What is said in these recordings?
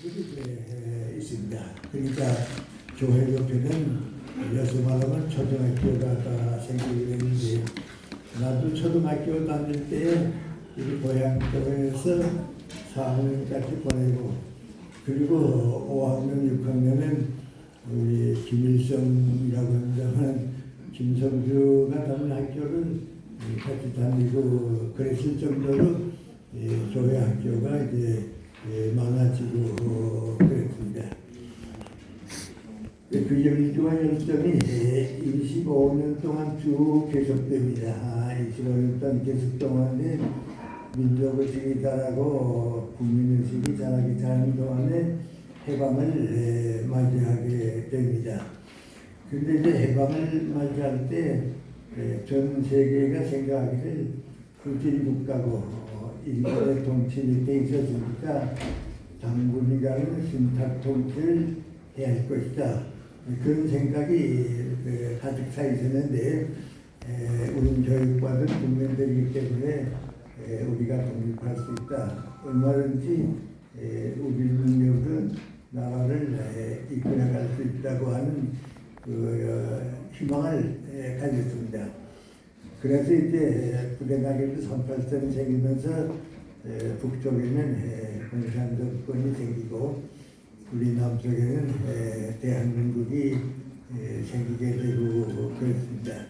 이렇게 있습니다. 그러니까 교회 옆에는 여수 말하면 초등학교가 다 생기게 됐는데, 나도 초등학교 다닐 때 우리 고향 교회에서 4학년까지 보내고, 그리고 5학년, 6학년은 우리 김일성이라고 하는 김성주가 다니는 학교를 같이 다니고 그랬을 정도로 교회 학교가 이제 많아지고 그랬습니다. 그 열기와 열정이 25년 동안 쭉 계속됩니다. 25년 동안 계속 동안에 민족의식이 자라고 국민의식이 자라기 자라는 동안에 해방을 맞이하게 됩니다. 근데 이제 해방을 맞이할 때 전 세계가 생각하기를 후진국가고 일본의 통치를 돼 있었으니까 당군이라는 신탁 통치를 해야 할 것이다. 그런 생각이 가득 차 있었는데 우리는 교육받은 국민들이기 때문에 우리가 독립할 수 있다. 얼마든지 우리 능력은 나라를 이끌어갈 수 있다고 하는 그 희망을 가졌습니다. 그래서 이제 부대나게도 38선이 생기면서 북쪽에는 공산정권이 생기고 우리 남쪽에는 대한민국이 생기게 되고 그렇습니다.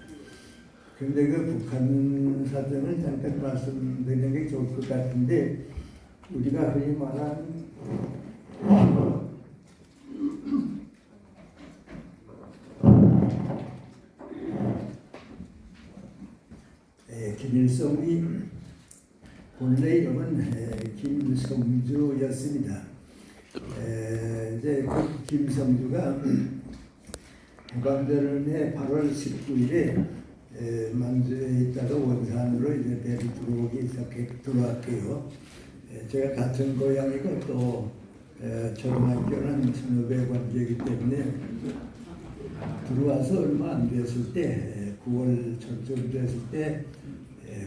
그런데 그 북한 사정을 잠깐 말씀드리는 게 좋을 것 같은데, 우리가 흔히 말하는 김일성이 본래 이름은 김성주였습니다. 이제 그 김성주가 해방전의 8월 19일에 만주에 있다가 원산으로 이제 배를 들어오기 들어왔고요. 제가 같은 고향이고 또 초등학교는 선후배 관계이기 때문에 들어와서 얼마 안 됐을 때 9월 초쯤 됐을 때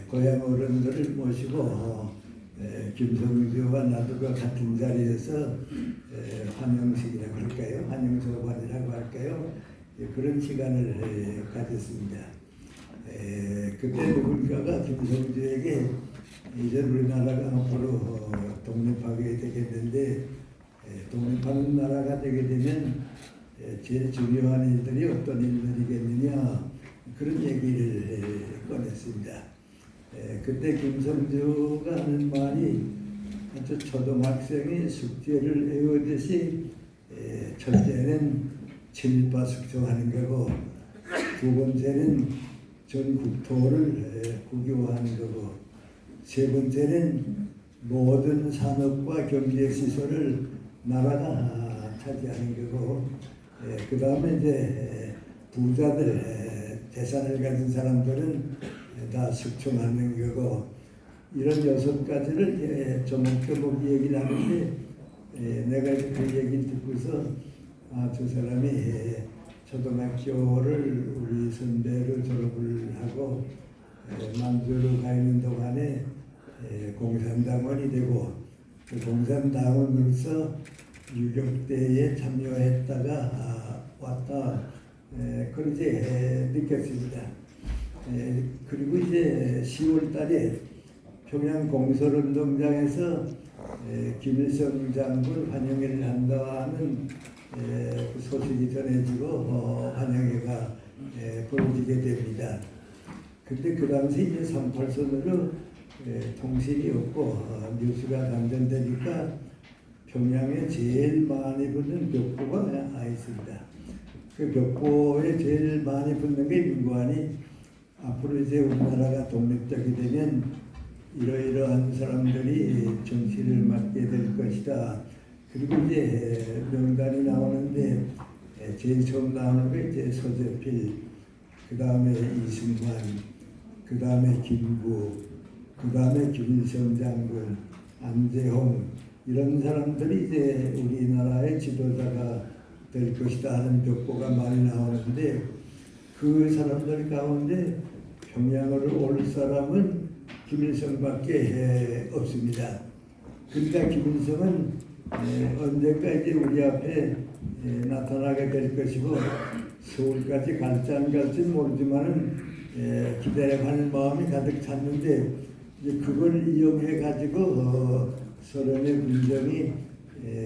고향 어른들을 모시고 김성주와 나도가 같은 자리에서 환영식이라고 할까요? 환영소관이라고 할까요? 그런 시간을 가졌습니다. 그때 누군가가 김성주에게 이제 우리나라가 앞으로 독립하게 되겠는데 독립하는 나라가 되게 되면 제일 중요한 일들이 어떤 일들이겠느냐, 그런 얘기를 꺼냈습니다. 그때 김성주가 하는 말이 아주 초등학생이 숙제를 외우듯이 첫째는 친일파 숙청하는 거고, 두 번째는 전 국토를 국유화하는 거고, 세 번째는 모든 산업과 경제 시설을 나라가 차지하는 거고, 그 다음에 이제 부자들, 재산을 가진 사람들은 다 숙청하는 거고, 이런 6가지를 조목조목 얘기를 하는데 내가 그 얘기를 듣고서 저 사람이 초등학교를 우리 선배를 졸업을 하고 만주로 가 있는 동안에 공산당원이 되고 그 공산당원으로서 유격대에 참여했다가 왔다, 그렇게 느꼈습니다. 그리고 이제 10월 달에 평양 공설운동장에서 김일성 장군 환영회를 한다는 그 소식이 전해지고 환영회가 벌어지게 됩니다. 근데 그 당시 이제 38선으로 통신이 없고 뉴스가 단전되니까 평양에 제일 많이 붙는 벽보가 있습니다. 그 벽보에 제일 많이 붙는 게 민관이 앞으로 이제 우리나라가 독립적이 되면 이러이러한 사람들이 정치를 맡게 될 것이다. 그리고 이제 명단이 나오는데 제일 처음 나오는 게 이제 서재필, 그 다음에 이승만, 그 다음에 김구, 그 다음에 김일성 장군, 안재홍, 이런 사람들이 이제 우리나라의 지도자가 될 것이다 하는 벽보가 많이 나오는데, 그 사람들 가운데 평양으로 올 사람은 김일성밖에 없습니다. 그러니까 김일성은 언젠가 이제 우리 앞에 나타나게 될 것이고 서울까지 갈지 안 갈지 모르지만은 기대하는 마음이 가득 찼는데 이제 그걸 이용해 가지고 소련의 군정이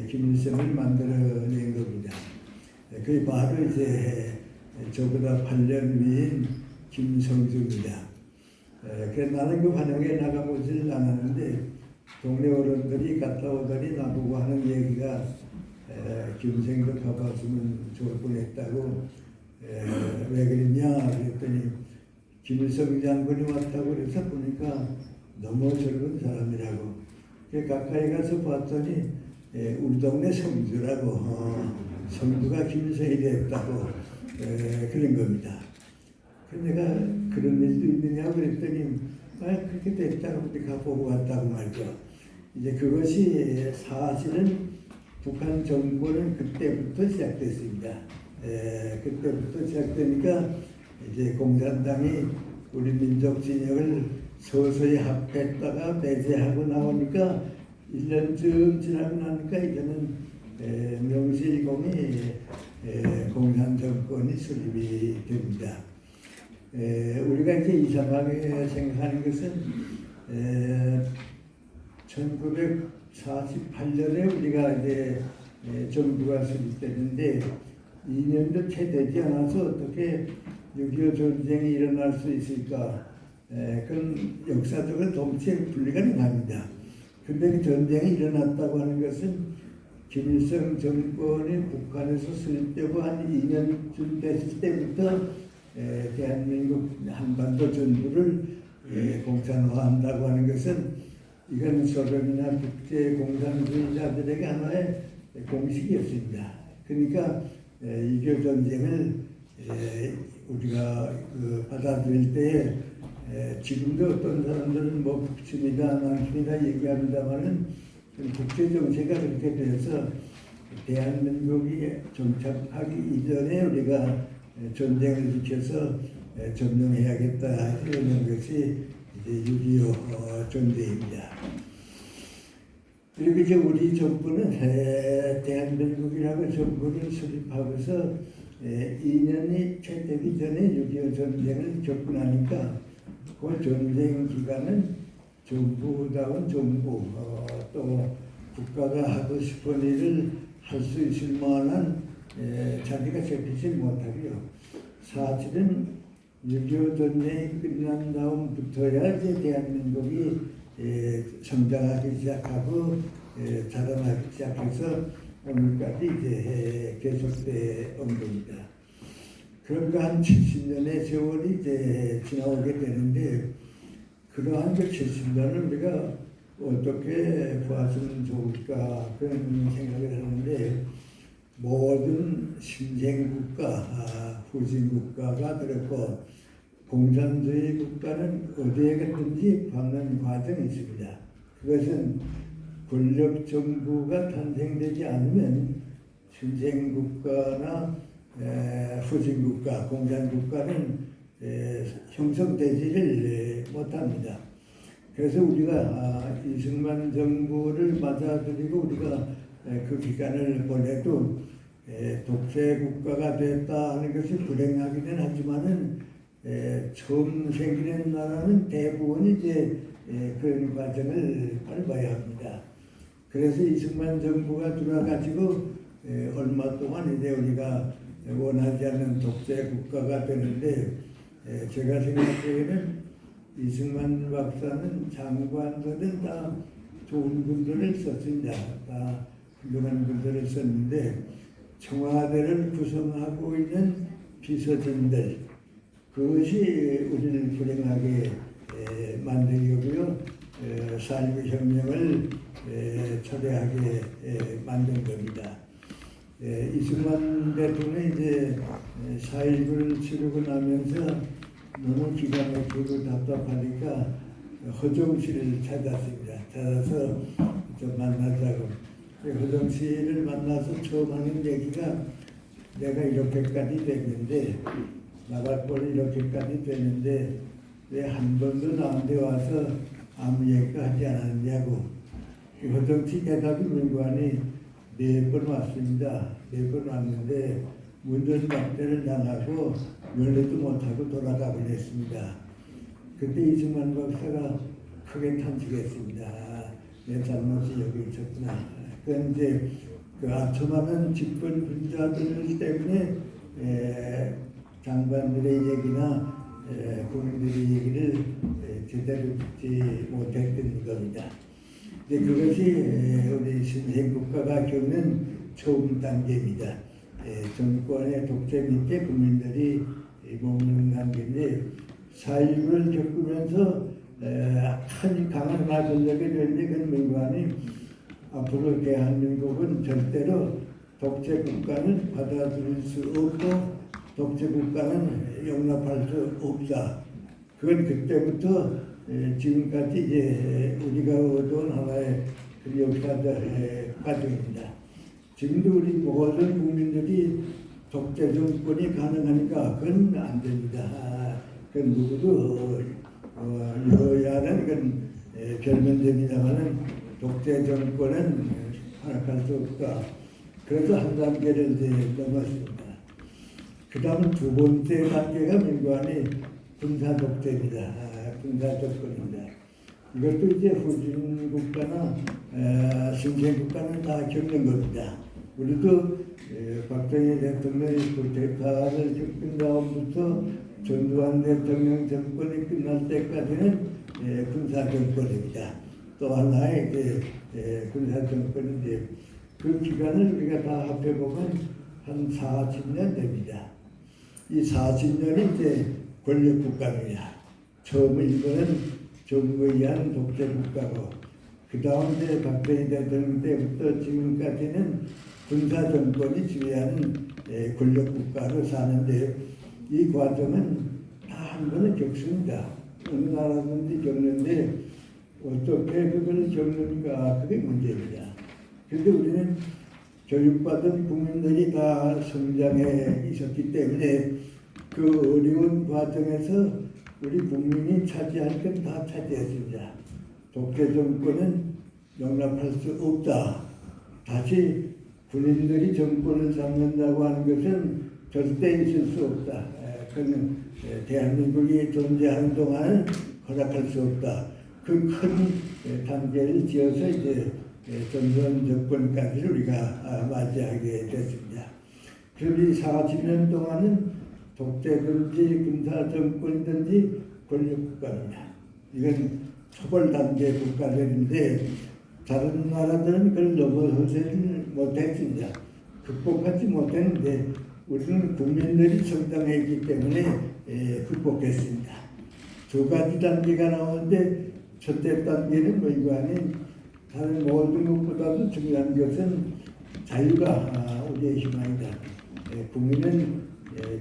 김일성을 만들어낸 겁니다. 그게 바로 이제 저보다 8년 위인 김성주입니다. 그래서 나는 그 환영에 나가보지는 않았는데 동네 어른들이 갔다 오더니 나보고 하는 얘기가 김생도 가봤으면 좋을 뻔했다고. 왜 그랬냐 그랬더니 김일성 장군이 왔다고 그래서 보니까 너무 젊은 사람이라고. 가까이 가서 봤더니 우리 동네 성주라고. 성주가 김일성이 됐다고 그런 겁니다. 내가 그런 일도 있느냐고 그랬더니 그렇게 됐다고 가보고 왔다고 말이죠. 이제 그것이 사실은 북한 정부는 그때부터 시작됐습니다. 그때부터 시작되니까 이제 공산당이 우리 민족 진영을 서서히 합했다가 배제하고 나오니까 1년쯤 지나고 나니까 이제는 명실공히 공산 정권이 수립이 됩니다. 우리가 이제 이상하게 생각하는 것은 1948년에 우리가 이제 정부가 수립되는데 2년도 채 되지 않아서 어떻게 6.25 전쟁이 일어날 수 있을까? 그건 역사적으로 동시에 분리가 가능합니다. 그런데 그 전쟁이 일어났다고 하는 것은 김일성 정권이 북한에서 수립되고 한 2년쯤 됐을 때부터 대한민국 한반도 전부를 공산화한다고 하는 것은 이건 소련이나 국제 공산주의자들에게 하나의 공식이었습니다. 그러니까 6.25 전쟁을 우리가 받아들일 때 지금도 어떤 사람들은 뭐 북침이다 남침이다 얘기합니다만은 국제 정세가 그렇게 돼서 대한민국이 정착하기 이전에 우리가 전쟁을 지켜서 점령해야겠다 이런 것이 이제 6.25 전쟁입니다. 그리고 이제 우리 정부는 대한민국이라고 정부를 수립하고서 2년이 채 되기 전에 6.25 전쟁을 겪고 나니까 그 전쟁 기간은 정부다운 정부 또 국가가 하고 싶은 일을 할 수 있을 만한 자리가 잡히지 못하고요. 사실은 6.25 전쟁이 끝난 다음부터야 이제 대한민국이 성장하기 시작하고 자라나기 시작해서 오늘까지 이제 계속돼 온 겁니다. 그러니까 한 70년의 세월이 이제 지나오게 되는데 그러한 그 70년을 우리가 어떻게 보았으면 좋을까 그런 생각을 하는데 모든 신생국가, 후진국가가 그렇고 공산주의 국가는 어디에 갔든지 받는 과정이 있습니다. 그것은 권력 정부가 탄생되지 않으면 신생국가나 후진국가, 공산국가는 형성되지를 못합니다. 그래서 우리가 이승만 정부를 맞아들이고 우리가 그 기간을 보내도 독재 국가가 됐다 하는 것이 불행하기는 하지만은 처음 생기는 나라는 대부분 이제 그런 과정을 밟아야 합니다. 그래서 이승만 정부가 들어와가지고 얼마 동안 이제 우리가 원하지 않는 독재 국가가 되는데 제가 생각하기에는 이승만 박사는 장관들은 다 좋은 분들을 썼습니다. 다 훌륭한 분들을 썼는데 청와대를 구성하고 있는 비서진들 그것이 우리를 불행하게 만들고요. 산유혁명을 초래하게 만든 겁니다. 이승만 대통령이 이제 4.19를 치르고 나면서 너무 기가 막히고 답답하니까 허정씨를 찾았습니다. 찾아서 좀 만나자고. 허정씨를 만나서 처음 하는 얘기가 내가 이렇게까지 됐는데 나갈 뻔 이렇게까지 됐는데 왜 한 번도 나한테 와서 아무 얘기도 하지 않았냐고. 허정치 대답이 민관이 4번 왔습니다. 4번 왔는데 문전박대를 당하고 면회도 못하고 돌아가 버렸습니다. 그때 이승만 박사가 크게 탄식했습니다. 내 잘못이 여기 있었구나. 그런데 그 아첨하는 집권 분자들 때문에 장관들의 얘기나 국민들의 얘기를 제대로 듣지 못했던 겁니다. 근데 그것이 우리 신생국가가 겪는 처음 단계입니다. 정권의 독재 밑에 국민들이 머무는 단계인데 4.19를 겪으면서 큰 강한 마전력이 되는데 그 민관이 앞으로 대한민국은 절대로 독재 국가는 받아들일 수 없고 독재 국가는 용납할 수 없다. 그건 그때부터 지금까지 이제 우리가 얻어온 하나의 그 역사적 과정입니다. 지금도 우리 모든 국민들이 독재 정권이 가능하니까 그건 안 됩니다. 그 누구도 여야는 그건 별면됩니다만은 독재 정권은 허락할 수 없다. 그래서 한 단계를 이제 넘었습니다. 그 다음 두 번째 단계가 민관이 군사 독재입니다. 군사 정권입니다. 이것도 이제 후진 국가나 신생 국가는 다 겪는 겁니다. 우리도 박정희 대통령의 쿠데타를 겪은 다음부터 전두환 대통령 정권이 끝날 때까지는 군사 정권입니다. 또 하나의 군사 정권인데 그 기간을 우리가 다 합해보면 한 40년 됩니다. 이 40년이 이제 권력 국가입니다. 처음 일본은 정부에 의한 독재 국가고 그 다음 이제 박정희 대통령 때부터 지금까지는 군사 정권이 지배하는 권력 국가로 사는데 이 과정은 다 한 번은 겪습니다. 어느 나라든지 겪는데 어떻게 그걸 겪는가 그게 문제입니다. 그런데 우리는 교육받은 국민들이 다 성장해 있었기 때문에 그 어려운 과정에서 우리 국민이 차지할 건 다 차지했습니다. 독재 정권은 용납할 수 없다. 다시 군인들이 정권을 잡는다고 하는 것은 절대 있을 수 없다. 그는 대한민국이 존재하는 동안은 허락할 수 없다. 그 큰 단계를 지어서 이제 전두환 정권까지를 우리가 맞이하게 됐습니다. 그럼 이 40년 동안은 독재든지 군사 정권이든지 권력 국가입니다. 이건 초벌 단계 국가들인데 다른 나라들은 그걸 넘어서지 못했습니다. 극복하지 못했는데 우리는 국민들이 성장해 있기 때문에 극복했습니다. 두 가지 단계가 나오는데 첫째 단계는 뭐이거 아닌 다른 모든 것보다도 중요한 것은 자유가 우리의 희망이다. 국민은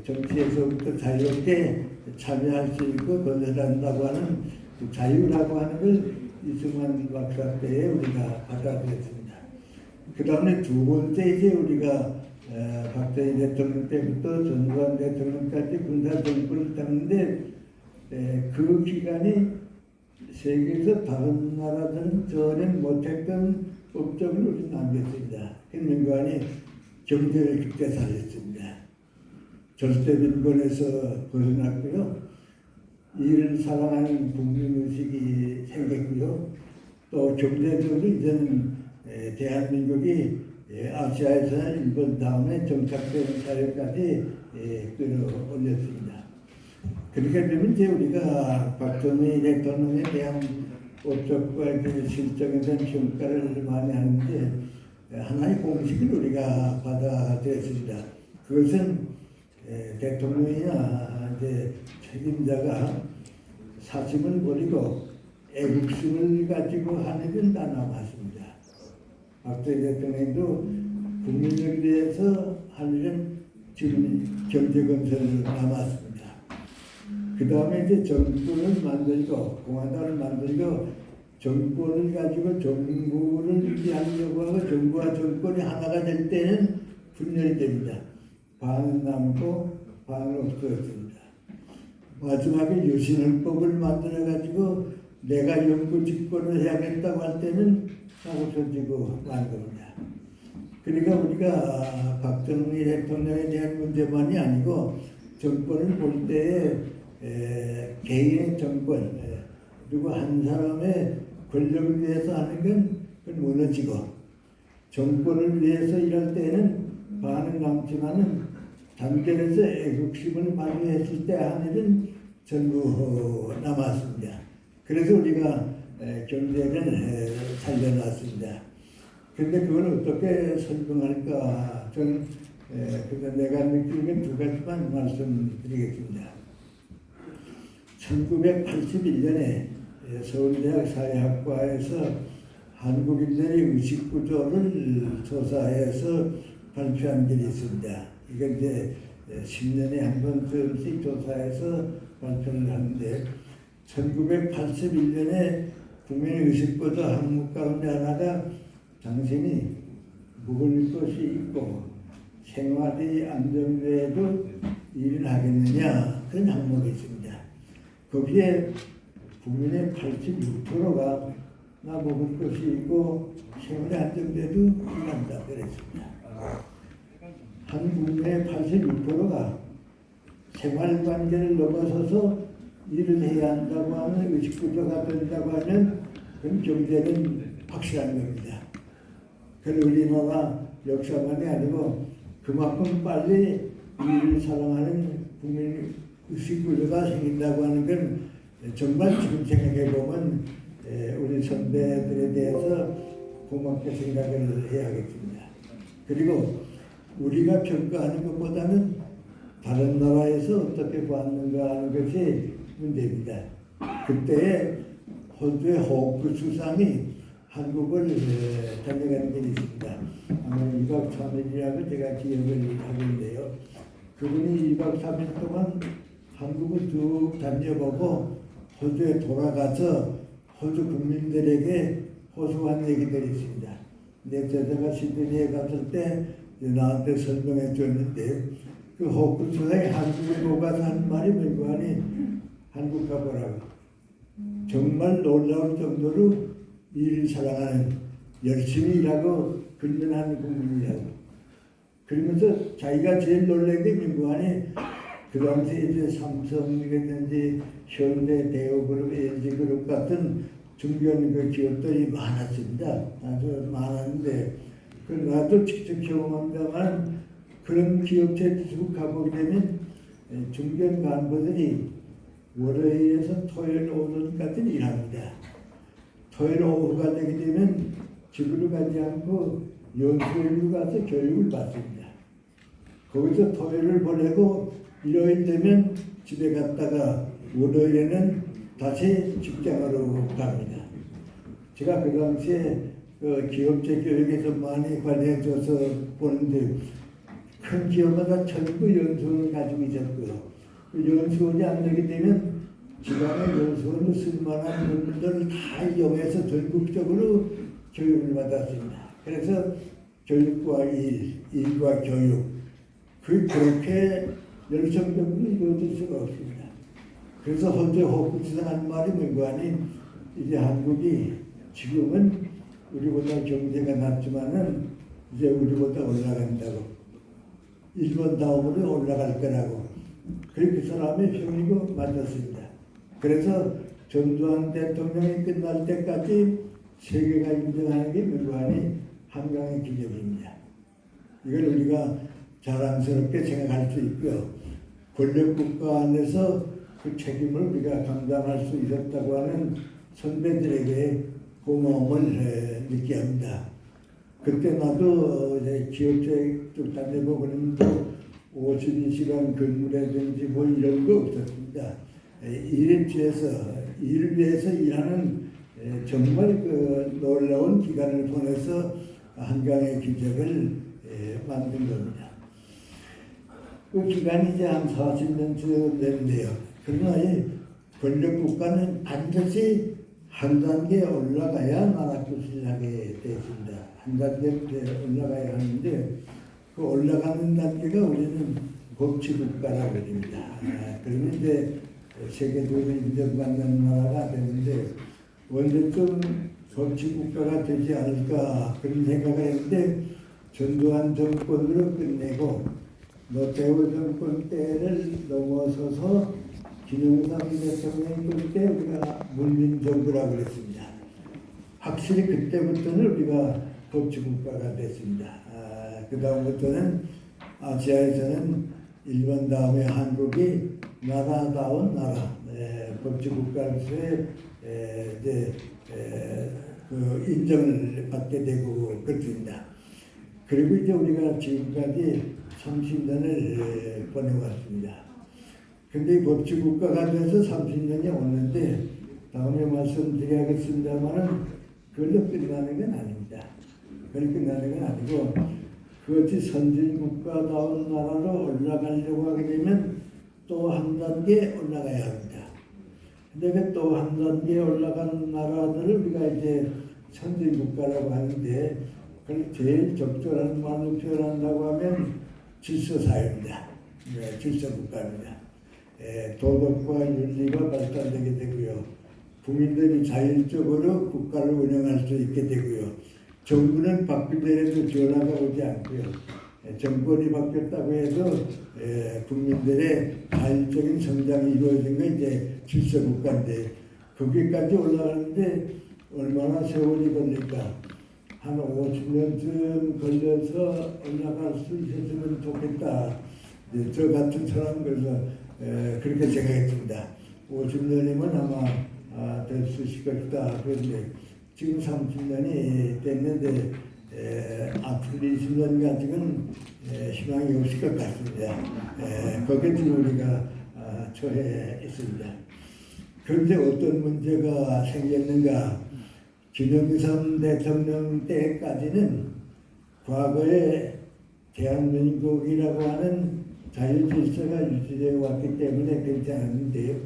정치에서부터 자유롭게 참여할 수 있고 건설한다고 하는 그 자유라고 하는 걸 이승만 박사 때에 우리가 받아들였습니다. 그 다음에 두 번째 이제 우리가 박정희 대통령 때부터 전두환 대통령까지 군사 정권을 잡는데 그 기간이 세계에서 다른 나라들은 전혀 못했던 업적을 우리는 남겼습니다. 민관이 경제를 그때 살렸습니다. 절대 빈곤에서 벗어났고요. 이를 사랑하는 국민의식이 생겼고요. 또 경제적으로 이제는 대한민국이 아시아에서 일본 다음에 정착된 사회까지 끌어올렸습니다. 그렇게 되면 이제 우리가 박정희 대통령에 대한 업적과 실정에 대한 평가를 많이 하는데 하나의 공식을 우리가 받아들였습니다. 그것은 대통령이나 이제 책임자가 사심을 버리고 애국심을 가지고 하는 건 다 남았습니다. 박정희 대통령도 국민을 위해서 하는 지금 경제건설을 남았습니다. 그 다음에 이제 정권을 만들고 공화당을 만들고 정권을 가지고 정부를 유지하려고 하고 정부와 정권이 하나가 될 때는 분열이 됩니다. 반은 남고 반은 없어졌습니다. 마지막에 유신헌법을 만들어 가지고 내가 영구 집권을 해야겠다고 할 때는 하고 던지고 만 겁니다. 그러니까 우리가 박정희 대통령에 대한 문제만이 아니고 정권을 볼 때에 개인의 정권 그리고 한 사람의 권력을 위해서 하는 건 그건 무너지고 정권을 위해서 일할 때는 반은 남지만은 단결해서 애국심을 발휘했을 때 하는 일은 전부 남았습니다. 그래서 우리가 경제를 살려놨습니다. 그런데 그걸 어떻게 설명할까? 저는 그래서 내가 느끼는 두 가지만 말씀드리겠습니다. 1981년에 서울대학 사회학과에서 한국인들의 의식구조를 조사해서 발표한 게 있습니다. 이건 이제 10년에 한 번씩 조사해서 발표를 하는데 1981년에 국민의 의식구조 항목 가운데 하나가 당신이 먹을 것이 있고 생활이 안정돼도 일을 하겠느냐 그런 항목이 있습니다. 거기에 국민의 86%가 나 먹을 것이 있고 생활이 안정돼도 일한다 그랬습니다. 한 국민의 86%가 생활관계를 넘어서서 일을 해야 한다고 하는 의식구조가 된다고 하면 그건 경제는 확실한 겁니다. 그건 우리나라 역사만이 아니고 그만큼 빨리 일을 사랑하는 국민 의식구조가 생긴다고 하는 건 정말 지금 생각해 보면 우리 선배들에 대해서 고맙게 생각을 해야겠습니다. 그리고 우리가 평가하는 것보다는 다른 나라에서 어떻게 보았는가 하는 것이 문제입니다. 그때에 호주의 호크 수상이 한국을 다녀간 일이 있습니다. 아마 2박 3일이라고 제가 기억을 하고 있는데요. 그분이 2박 3일 동안 한국을 쭉 다녀보고 호주에 돌아가서 호주 국민들에게 호소한 얘기들이 있습니다. 근데 제가 시드니에 갔을 때 나한테 설명해 줬는데 그 호크 수상이 한국에 보고 가서 한 말이 뭐니 한국 가보라고. 정말 놀라울 정도로 일을 사랑하는 열심히 일하고 근면하는 국민이라고. 그러면서 자기가 제일 놀란 게 뭐니 그 당시에 이제 삼성이라든지 현대, 대우그룹, LG그룹 같은 중견 그 기업들이 많았습니다. 아주 많았는데 그 나도 직접 경험합니다만 그런 기업체에 쭉 가보게 되면 중견 간부들이 월요일에서 토요일 오전까지 일합니다. 토요일 오후가 되게 되면 집으로 가지 않고 연수원으로 가서 교육을 받습니다. 거기서 토요일을 보내고 일요일 되면 집에 갔다가 월요일에는 다시 직장으로 갑니다. 제가 그 당시에 그 기업체 교육에서 많이 관리해줘서 보는데 큰 기업마다 전부 연수원을 가지고 있었고요. 그 연수원이 안 되게 되면 지방의 연수원을 쓸만한 분들을 다 이용해서 전국적으로 교육을 받았습니다. 그래서 교육과 일과 교육 그렇게 열성적으로 이루어질 수가 없습니다. 그래서 현재 호크스한 말이 뭐니 이제 한국이 지금은 우리보다 경제가 낮지만은 이제 우리보다 올라간다고 일본 다음으로 올라갈 거라고 그 사람의 평이고 맞았습니다. 그래서 전두환 대통령이 끝날 때까지 세계가 인정하는 게 뭐니 한강의 기적입니다. 이걸 우리가 자랑스럽게 생각할 수 있고요. 권력국가 안에서 그 책임을 우리가 감당할 수 있었다고 하는 선배들에게 고마움을 느끼게 합니다. 그때 나도 이제 기업체 쭉 다녀보고 그러는데 52시간 근무라든지 뭐 이런 거 없었습니다. 일을 위해서 일하는 정말 그 놀라운 기간을 보내서 한강의 기적을 만든 겁니다. 그 기간이 이제 한 40년쯤 됐는데요. 그러나 이 권력국가는 반드시 한 단계 올라가야 나라 탓을 하게 되었습니다. 한 단계 올라가야 하는데 그 올라가는 단계가 우리는 법치국가라고 합니다. 그러면 이제 세계적으로 인정받는 나라가 되는데 언제쯤 법치국가가 되지 않을까 그런 생각을 했는데 전두환 정권으로 끝내고 노태우 정권 때를 넘어서서 김영삼 대통령 때 우리가 문민정부라고 그랬습니다. 확실히 그때부터는 우리가 법치국가가 됐습니다. 그 다음부터는 아시아에서는 일본 다음에 한국이 나라다운 나라, 법치국가로서의 그 인정을 받게 되고 그렇습니다. 그리고 이제 우리가 지금까지 30년을 보내왔습니다. 근데 법치국가가 돼서 30년이 오는데 다음에 말씀드리겠습니다만은 그걸로 끝나는 건 아닙니다. 그걸로 끝나는 건 아니고 그것이 선진국가다운 나라로 올라가려고 하게 되면 또 한 단계 올라가야 합니다. 근데 그 또 한 단계 올라간 나라들을 우리가 이제 선진국가라고 하는데 그걸 제일 적절한 말로 표현한다고 하면 질서사회입니다. 질서국가입니다. 도덕과 윤리가 발달되게 되고요. 국민들이 자율적으로 국가를 운영할 수 있게 되고요. 정부는 바뀌더라도 변화가 오지 않고요. 정권이 바뀌었다고 해도 국민들의 자율적인 성장이 이루어진 게 이제 질서국가인데 거기까지 올라가는데 얼마나 세월이 걸릴까? 한 50년쯤 걸려서 올라갈 수 있었으면 좋겠다. 저 같은 사람 그래서 그렇게 생각했습니다. 50년이면 아마 될 수 있을 것이다. 그런데 지금 30년이 됐는데 앞으로 20년 가지고는 희망이 없을 것 같습니다. 거기에 지금 우리가 처해 있습니다. 그런데 어떤 문제가 생겼는가? 김영삼 대통령 때까지는 과거에 대한민국이라고 하는 자유질서가 유지되어 왔기 때문에 괜찮았는데요.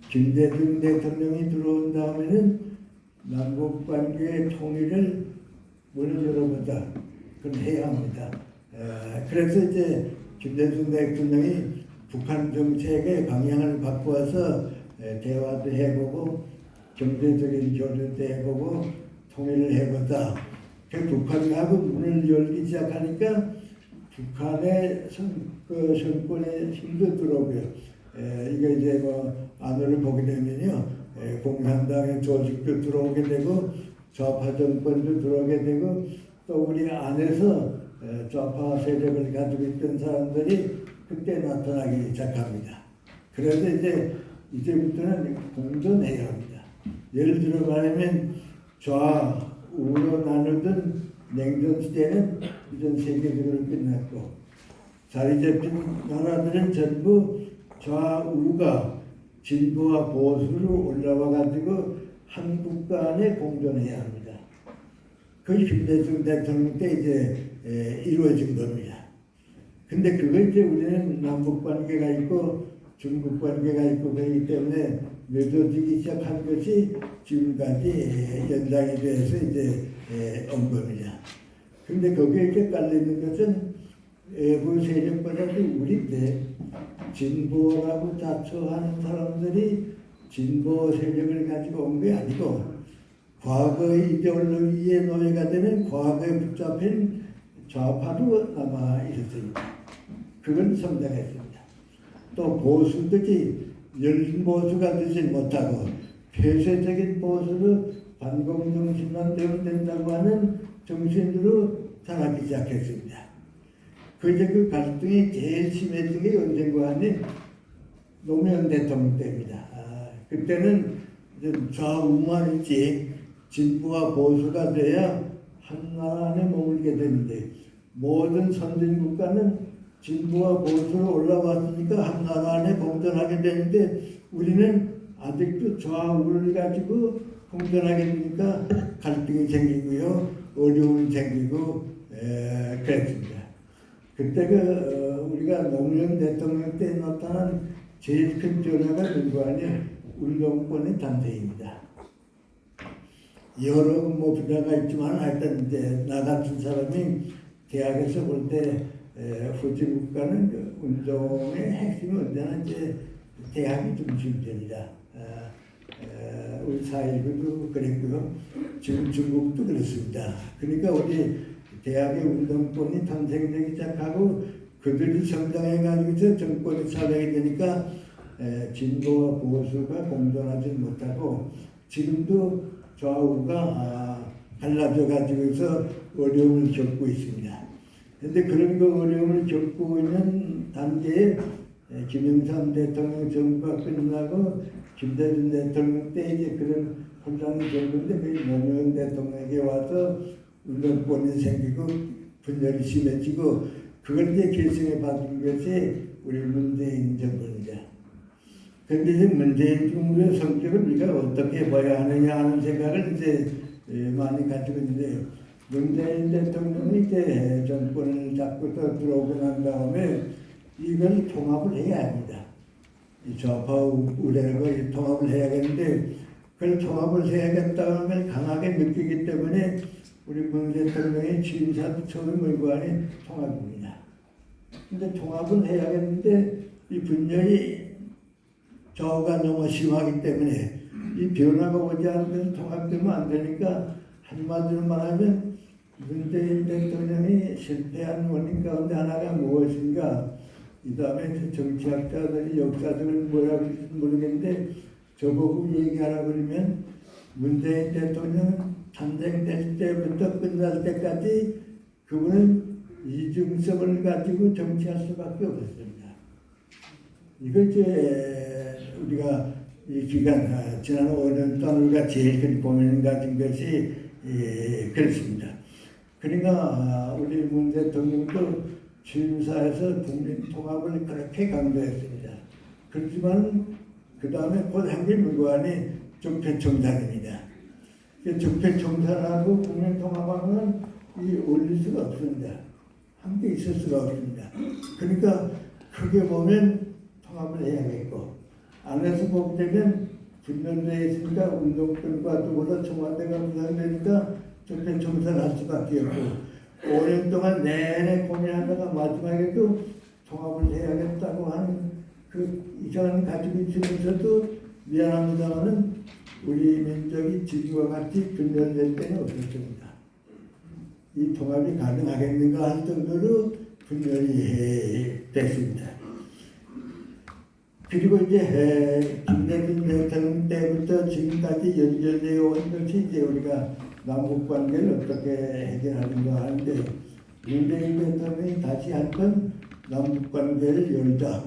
김대중 대통령이 들어온 다음에는 남북관계의 통일을 문을 열어보자. 그건 해야 합니다. 그래서 이제 김대중 대통령이 북한 정책의 방향을 바꾸어서 대화도 해보고 경제적인 교류도 해보고 통일을 해보자. 그 북한하고 문을 열기 시작하니까 북한의 정권의 힘도 들어오고요. 이거 이제 안으로 보게 되면요. 공산당의 조직도 들어오게 되고 좌파 정권도 들어오게 되고 또 우리 안에서 좌파 세력을 가지고 있던 사람들이 그때 나타나기 시작합니다. 그래서 이제부터는 공존해야 합니다. 예를 들어 말하면 좌우로 나누던 냉전 시대는 이전 세계적으로 끝났고 자리 잡힌 나라들은 전부 좌우가 진보와 보수로 올라와 가지고 한 국가 안에 공존해야 합니다. 그 김대중 대통령 때 이제 이루어진 겁니다. 근데 그거 이제 우리는 남북 관계가 있고 중국 관계가 있고 그렇기 때문에 맺어지기 시작한 것이 지금까지 연장이 돼서 이제 온 겁니다. 근데 거기에 이렇게 깔려있는 것은 외부 세력보다도 우리인데 진보라고 자처하는 사람들이 진보 세력을 가지고 온 게 아니고 과거의 이데올로기에 노예가 되는 과거에 붙잡힌 좌파도 남아 있었습니다. 그건 성장했습니다. 또 보수들이 열린 보수가 되지 못하고 폐쇄적인 보수로 반공정신만 되면 된다고 하는 정신으로 자라기 시작했습니다. 그 갈등이 제일 심해진 게 언젠가 하니 노무현 대통령 때입니다. 그때는 좌우만 있지 진보와 보수가 돼야 한 나라 안에 머물게 되는데 모든 선진국가는 진보와 보수로 올라왔으니까 한 나라 안에 공존하게 되는데 우리는 아직도 좌우를 가지고 공존하게 되니까 갈등이 생기고요. 어려움이 생기고 그랬습니다. 그때 우리가 노무현 대통령 때 나타난 제일 큰 변화가 누구 아니에요? 운동권의 단체입니다. 여러 분야가 있지만 하여튼 이제 나 같은 사람이 대학에서 볼 때 후진국가는 운동의 핵심이 언제나 이제 대학이 중심입니다. 우리 4.19도 그랬고요. 지금 중국도 그렇습니다. 그러니까 우리 대학의 운동권이 탄생되기 시작하고 그들이 성장해가지고서 정권이 차지하게 되니까 진보와 보수가 공존하지 못하고 지금도 좌우가 갈라져 가지고서 어려움을 겪고 있습니다. 그런데 그런 그 어려움을 겪고 있는 단계에 김영삼 대통령 정부가 끝나고 김대중 대통령 때 이제 그런 혼란이 겪는데 그 노무현 대통령에게 와서 운동권이 생기고 분열이 심해지고 그걸 이제 결정해 받은 것이 우리 문재인 정부입니다. 그런데 이제 문재인 정부의 성격을 우리가 어떻게 봐야 하느냐 하는 생각을 이제 많이 가지고 있는데요. 문재인 대통령이 이제 정권을 잡고서 들어오고 난 다음에 이걸 통합을 해야 합니다. 이 좌파 우래가 통합을 해야겠는데 그걸 통합을 해야겠다는 걸 강하게 느끼기 때문에 우리 문 대통령의 취임사 처음 의관이 통합입니다. 근데 통합은 해야겠는데 이 분열이 좌우가 너무 심하기 때문에 이 변화가 오지 않으면 통합되면 안 되니까 한마디로 말하면 문재인 대통령이 실패한 원인 가운데 하나가 무엇인가 이 다음에 정치학자들이 역사적으로 뭐라고 할지 모르겠는데 저보고 얘기하라고 그러면 문재인 대통령 탄생될 때부터 끝날 때까지 그분은 이중성을 가지고 정치할 수밖에 없었습니다. 이거 이제 우리가 이 기간 지난 5년 동안 우리가 제일 큰 고민을 가진 것이 그렇습니다. 그러니까 우리 문 대통령도 취임사에서 국민 통합을 그렇게 강조했습니다. 그렇지만 그 다음에 곧 한 게 무관히 적폐청산입니다. 적폐청산하고 국민 통합하면 이 올릴 수가 없습니다. 함께 있을 수가 없습니다. 그러니까 크게 보면 통합을 해야겠고 안에서 보게 되면 분열되어 있으니까 운동권과 더불어 청와대가 무산되니까 적폐청산할 수밖에 없고 5년 동안 내내 고민하다가 마지막에도 통합을 해야겠다고 하는 그 이상을 가지고 있으면서도 미안합니다만은 우리 민족이 지금과 같이 분열될 때는 없었습니다. 이 통합이 가능하겠는가 할 정도로 분열이 됐습니다. 그리고 이제 김대중 대통령 때부터 지금까지 연결되어 온 것이 이제 우리가 남북 관계를 어떻게 해결하는가 하는데 문재인 대통령이 다시 한번 남북 관계를 열자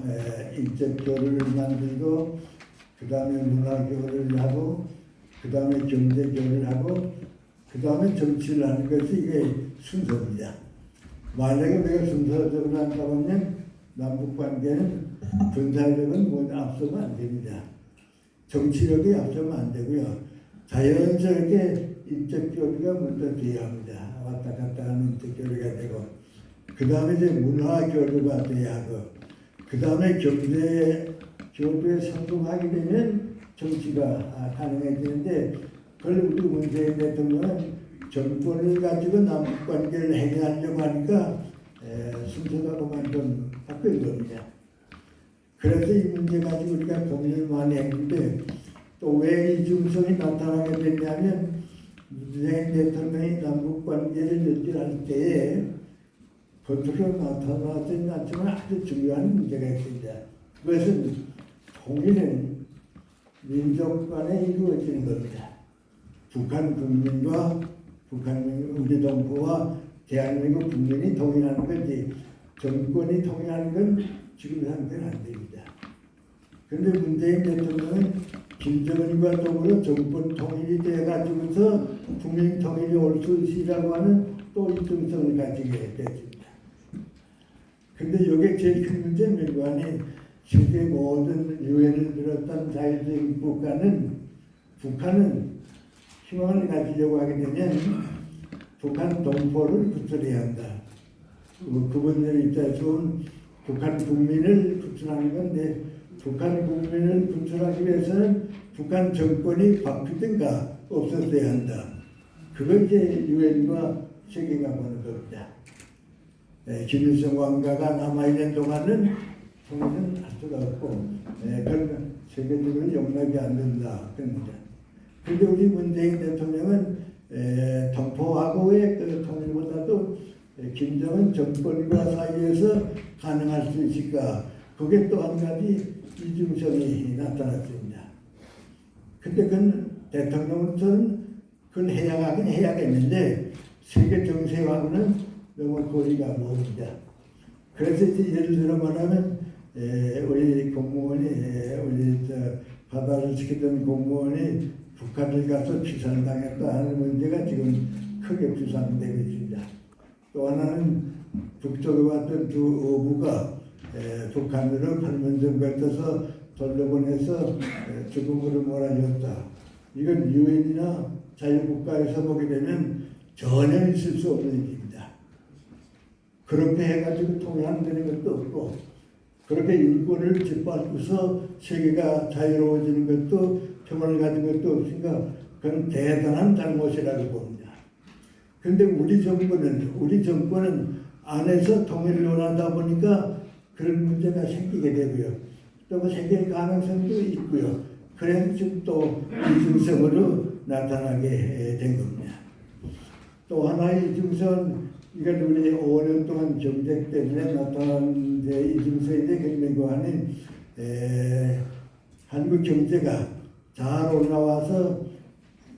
인적 교류를 만들고 그 다음에 문화 교류를 하고 그 다음에 경제 교류를 하고 그 다음에 정치를 하는 것이 이게 순서입니다. 만약에 우리가 순서적으로 한다고 하면 남북 관계는 군사력은 뭐 앞서면 안 됩니다. 정치력이 앞서면 안 되고요. 자연스럽게 인적 교류가 먼저 돼야 합니다. 왔다 갔다 하는 인적 교류가 되고 그 다음에 이제 문화 교류가 돼야 하고 그 다음에 경제 교류에 성공하게 되면 정치가 가능해지는데 그걸 우리 문재인 대통령은 정권을 가지고 남북 관계를 해결하려고 하니까 순서가 그만 좀 바뀐 겁니다. 그래서 이 문제 가지고 우리가 고민을 많이 했는데 또 왜 이중성이 나타나게 됐냐면 문재인 대통령이 남북 관계를 연결할 때에 겉으로 나타나지는 않지만 아주 중요한 문제가 있습니다. 그것은 통일은 민족 간에 이루어지는 겁니다. 북한 국민과 우리 동포와 대한민국 국민이 통일하는 거지 정권이 통일하는 건 지금 상태는 안 됩니다. 그런데 문재인 대통령은 김정은과 더불어 정권 통일이 되어가지고서 국민 통일이 올 수 있으라고 하는 또 이중성을 가지게 됐습니다. 그런데 이게 제일 큰 문제는 뭐니 세계 모든 유엔을 비롯한 자유주의 북한은 희망을 가지려고 하게 되면 북한 동포를 구출해야 한다. 그분들 입장에서는 북한 국민을 구출하는 건데 북한 국민을 구출하기 위해서는 북한 정권이 바뀌든가 없어져야 한다. 그걸 이제 유엔과 세계가 보는 겁니다. 김일성 왕가가 남아있는 동안은 통일은 할 수가 없고 그건 세계적으로 용납이 안 된다. 그럽니다. 그런데 우리 문재인 대통령은 동포하고의 그 통일보다도 김정은 정권과 사이에서 가능할 수 있을까? 그게 또 한 가지 이중성이 나타났습니다. 근데 그건 대통령으로서는 그건 해야하긴 해야겠는데 세계 정세하고는 너무 거리가 멉니다. 그래서 이제 예를 들어 말하면 우리 공무원이 우리 바다를 지키던 공무원이 북한을 가서 피살당했다 하는 문제가 지금 크게 부상되고 있습니다. 또 하나는 북쪽에 왔던 두 어부가 북한으로 팔문점 걸쳐서 돌려보내서 죽음으로 몰아줬다. 이건 유엔이나 자유국가에서 보게 되면 전혀 있을 수 없는 일입니다. 그렇게 해가지고 통일한다는 것도 없고 그렇게 인권을 짓밟고서 세계가 자유로워지는 것도 평화를 가진 것도 없으니까 그건 대단한 잘못이라고 봅니다. 그런데 우리 정권은 안에서 통일을 원하다 보니까 그런 문제가 생기게 되고요. 또 생길 가능성도 있고요. 그래서 지금 또 이중성으로 나타나게 된 겁니다. 또 하나의 이중성, 이건 우리 5년 동안 경제 때문에 나타난 이중성인데 그리고 하는 한국 경제가 잘 올라와서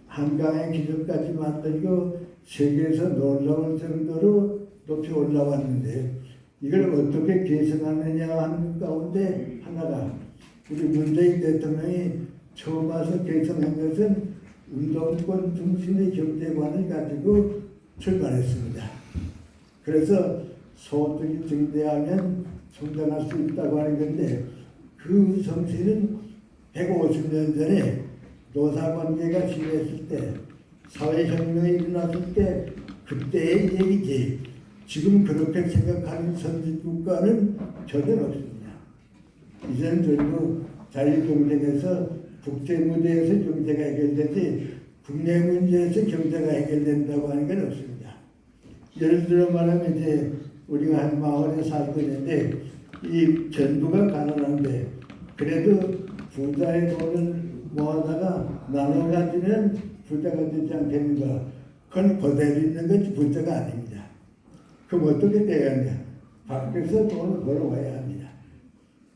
한강의 기준까지 만들고 세계에서 놀라운 정도로 높이 올라왔는데 이걸 어떻게 개선하느냐 하는 가운데 하나가 우리 문재인 대통령이 처음 와서 개선한 것은 운동권 중심의 경제관을 가지고 출발했습니다. 그래서 소득이 증대하면 성장할 수 있다고 하는 건데 그 정신은 150년 전에 노사관계가 심했을 때 사회혁명이 일어났을 때 그때의 얘기지 지금 그렇게 생각하는 선진국가는 전혀 없습니다. 이제는 전부 자유경쟁에서 국제무대에서 경제가 해결되지 국내 문제에서 경제가 해결된다고 하는 건 없습니다. 예를 들어 말하면 이제 우리가 한 마을에 살고 있는데 이 전부가 가난한데 그래도 부자의 돈을 모아다가 나눠 가지면 부자가 되지 않겠는가? 그건 그대로 있는 것이 부자가 아닙니다. 그럼 어떻게 돼야 하냐? 밖에서 돈을 벌어와야 합니다.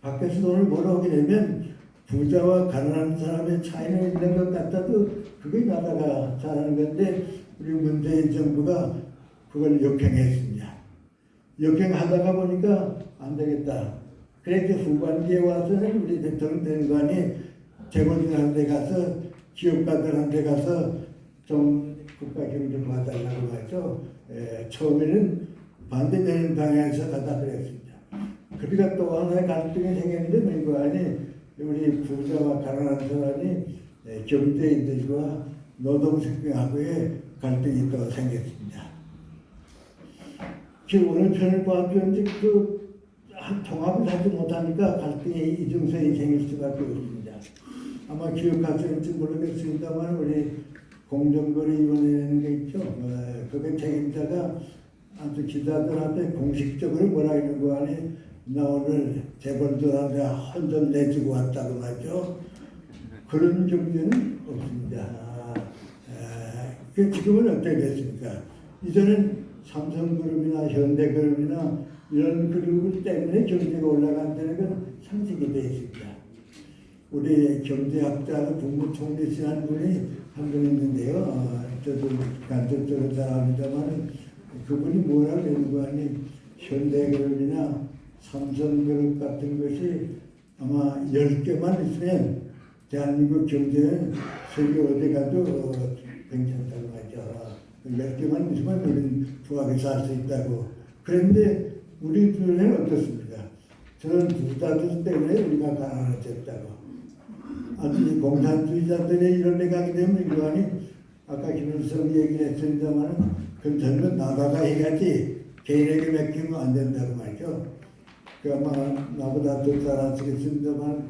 밖에서 돈을 벌어오게 되면 부자와 가난한 사람의 차이는 있는 것 같아도 그게 나라가 잘하는 건데 우리 문재인 정부가 그걸 역행했습니다. 역행하다가 보니까 안 되겠다. 그래서 후반기에 와서는 우리 대통령 대관이 재벌들한테 가서 기업가들한테 가서 좀 국가 경제 봐달라고 하죠. 처음에는 반대되는 방향에서 가다 그랬습니다. 그러니까 또 하나의 갈등이 생겼는데 그거 아니 우리 부자와 가난한 사람이 경제인들과 노동sektor하고의 갈등이 또 생겼습니다. 지금 오늘 편을 봐주는데 통합을 하지 못하니까 갈등이 이중성이 생길 수밖에 없습니다. 아마 기억하실지 모르겠습니다만 우리 공정거래위원회라는 게 있죠. 그게 책임자가 아주 기자들한테 공식적으로 뭐라 이런 거 아니 나 오늘 재벌들한테 혼돈 내주고 왔다고 하죠. 그런 경제는 없습니다. 지금은 어떻게 됐습니까? 이제는 삼성그룹이나 현대그룹이나 이런 그룹 때문에 경제가 올라간다는 건 상식이 되어 있습니다. 우리 경제학자 국무총리시라는 분이 한 분 있는데요. 저도 간접적으로 잘 압니다만 그분이 뭐라고 하는 거 아니 현대그룹이나 삼성그룹 같은 것이 아마 10개만 있으면 대한민국 경제는 세계 어디 가도 괜찮다고 하죠. 10개만 있으면 우리는 부하게 살 수 있다고. 그런데 우리들은 어떻습니까? 저는 부자들 때문에 우리가 가난해졌다고. 아주 공산주의자들의 이런 데 가게 되면 이거 아니 아까 김일성 얘기를 했습니다만 그건 전부 나라가 해야지 개인에게 맡기면 안 된다고 말이죠. 그 아마 나보다 더 잘 아시겠습니다만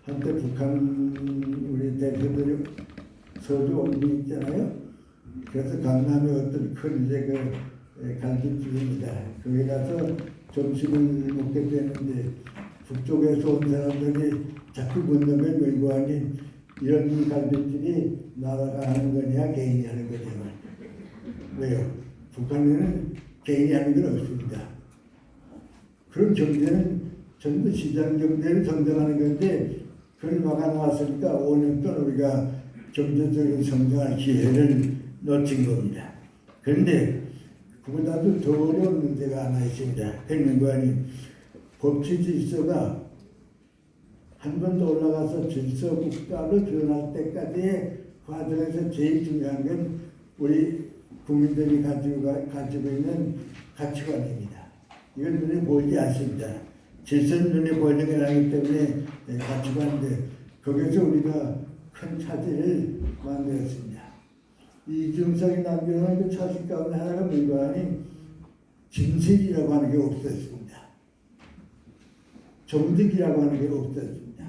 한때 북한 우리 대표들이 서주 온 분 있잖아요. 그래서 강남에 어떤 큰 이제 그 간식집입니다. 거기 가서 점심을 먹게 되는데 북쪽에서 온 사람들이 자꾸 묻는 걸 밀고 하니 이런 갈비집이 나라가 하는 거냐 개인이 하는 거냐. 왜요? 북한에는 개인이 하는 건 없습니다. 그런 경제는 전부 시장 경제를 선정하는 건데 그걸 막아놓았으니까 5년 동안 우리가 경제적인 성장할 기회를 놓친 겁니다. 그런데 그보다도 더 어려운 문제가 하나 있습니다. 백년관이 법치 질서가 한 번 더 올라가서 질서 국가로 변할 때까지의 과정에서 제일 중요한 건 우리 국민들이 가지고 있는 가치관입니다. 이건 눈에 보이지 않습니다. 질서는 눈에 보이는 게 아니기 때문에 가치관인데 거기서 우리가 큰 차질을 만들었습니다. 이중석이 남겨놓은 그 차질 가운데 하나가 뭔가 하니 진실이라고 하는 게 없었습니다. 정직이라고 하는 게 없었습니다.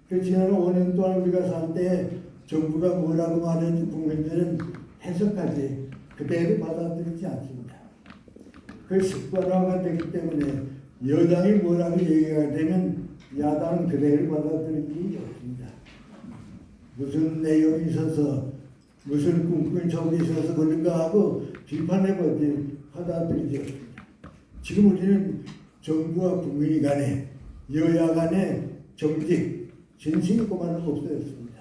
그 지난 5년 동안 우리가 살 때 정부가 뭐라고 말했는지 국민들은 해석하지 그대로 받아들이지 않습니다. 그 습관화가 되기 때문에 여당이 뭐라고 얘기가 되면 야당은 그대로 받아들이기 어렵습니다. 무슨 내용이 있어서 무슨 꿍꿍이 적이 있어서 그런가 하고 비판해보지 받아들이지 않습니다. 지금 우리는 정부와 국민이 간에 여야 간에 정직, 진실이고만은 없어졌습니다.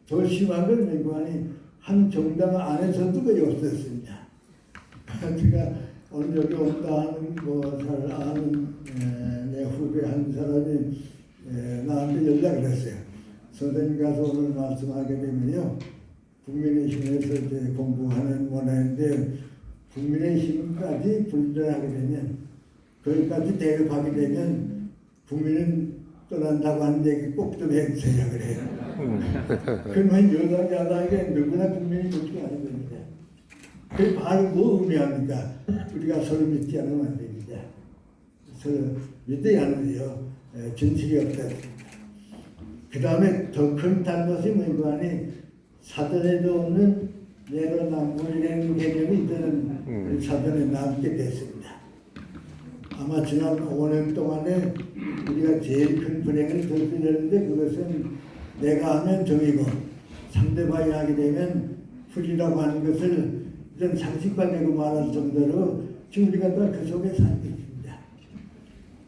더 심한 건 맹관이 한 정당 안에서도 거의 없었습니다. 제가 오늘 여기 온다 하는 잘 아는 내 후배 한 사람이 나한테 연락을 했어요. 선생님 가서 오늘 말씀하게 되면요. 국민의힘에서 이제 공부하는 원하는데 국민의힘까지 분열하게 되면 거기까지 대립하게 되면 국민은 떠난다고 하는 얘기 꼭 좀 해주세요 그래요. 그러면 여당 야당에게 누구나 국민이 그렇게 하는 겁니다. 그 바로 뭐 의미합니까? 우리가 서로 믿지 않으면 안 됩니다. 서로 믿어야 하는데요. 진실이 없다. 그 다음에 더 큰 단것이 뭔가 하니 사전에도 없는 내로남불이라는 개념이 이제는 사전에 남게 됐습니다. 아마 지난 5년 동안에 우리가 제일 큰 불행을 겪으려는데 그것은 내가 하면 정이고 상대방이 하게 되면 풀이라고 하는 것을 이런 상식화되고 말할 정도로 지금 우리가 다 그 속에 살고 있습니다.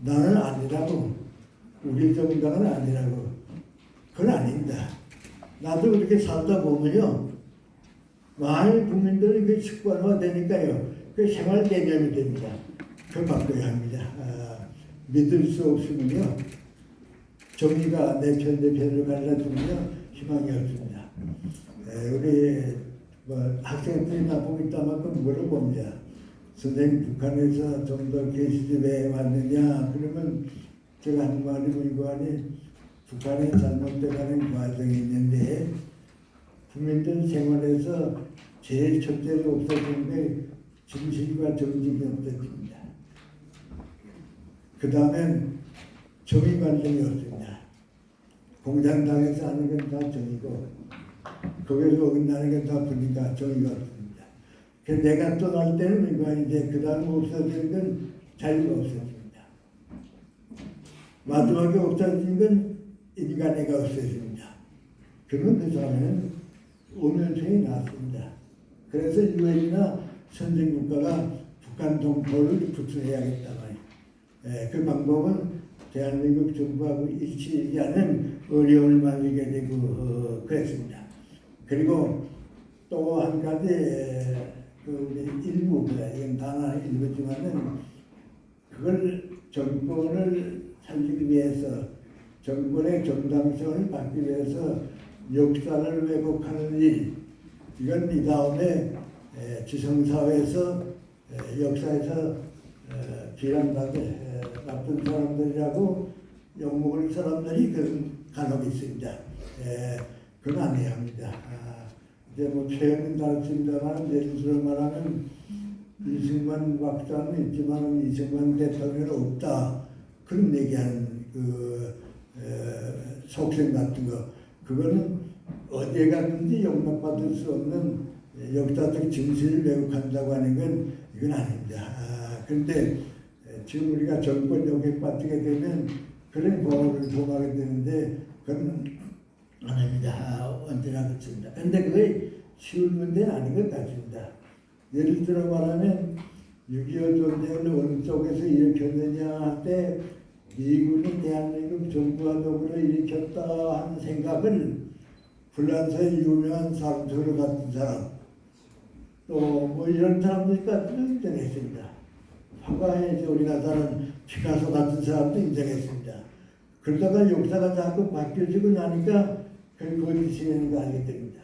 나는 아니라고, 우리 정당은 아니라고. 그건 아닙니다. 나도 그렇게 살다 보면요, 많은 국민들이 그 습관화 되니까요, 그 생활 개념이 됩니다. 그걸 바꿔야 합니다. 믿을 수 없으면요, 정의가 내 편을 갈라주면요, 희망이 없습니다. 우리 학생들이 나보고 있다만큼 물어봅니다. 선생님 북한에서 좀 더 계시지 왜 왔느냐? 그러면 제가 하는 말이 뭔가 하니 북한에 잘못돼가는 과정이 있는데 국민들 생활에서 제일 첫째로 없어지는 게 진실과 정직이 없어집니다. 그 다음엔 정의 관념이 없습니다. 공산당에서 하는 건 다 정의고 거기서 어긋나는 게 다 보니까 정의가 없습니다. 그래서 내가 떠날 때는 뭔가 이제 그 다음 없어지는 건 자유가 없어집니다. 마지막에 없어지는 건 인간애가 없어집니다. 그러면 그 사람은 오면성이 났습니다. 그래서 유엔이나 선진국가가 북한 동포를 구출해야겠다 말이에요. 그 방법은 대한민국 정부하고 일치하지 않은 어려움을 만들게 되고 그랬습니다. 그리고 또 한 가지 우리 일부, 이건 단한 일부지만은 그걸 정권을 살리기 위해서 정권의 정당성을 받기 위해서 역사를 왜곡하는 일, 이건 이 다음에 지성사회에서 역사에서 비난받을 나쁜 사람들이라고 욕먹을 사람들이 간혹 있습니다. 그건 안 해야 합니다. 이제 표현은 다릅니다만 예를 들어 말하면 이승만 박사는 있지만 이승만 대통령은 없다. 그런 얘기하는 속셈 같은 거. 그거는 어디에 갔든지 용납받을 수 없는 역사적 진실을 왜곡한다고 하는 건 이건 아닙니다. 그런데 지금 우리가 정권 욕에 빠지게 되면 그런 보호를 통하게 되는데 그건 아닙니다. 언제나 그렇습니다. 근데 그게 쉬운 문제는 아닌 것 같습니다. 예를 들어 말하면 6.25 전쟁을 어느 쪽에서 일으켰느냐 할 때 미군이 대한민국 정부와 더불어 일으켰다 하는 생각을 불란서의 유명한 사람들 같은 사람 또 뭐 이런 사람들까지 인정했습니다. 화가의 우리가 사는 피카소 같은 사람도 인정했습니다. 그러다가 역사가 자꾸 바뀌어지고 나니까 그걸 거짓이라는 거 알게 됩니다.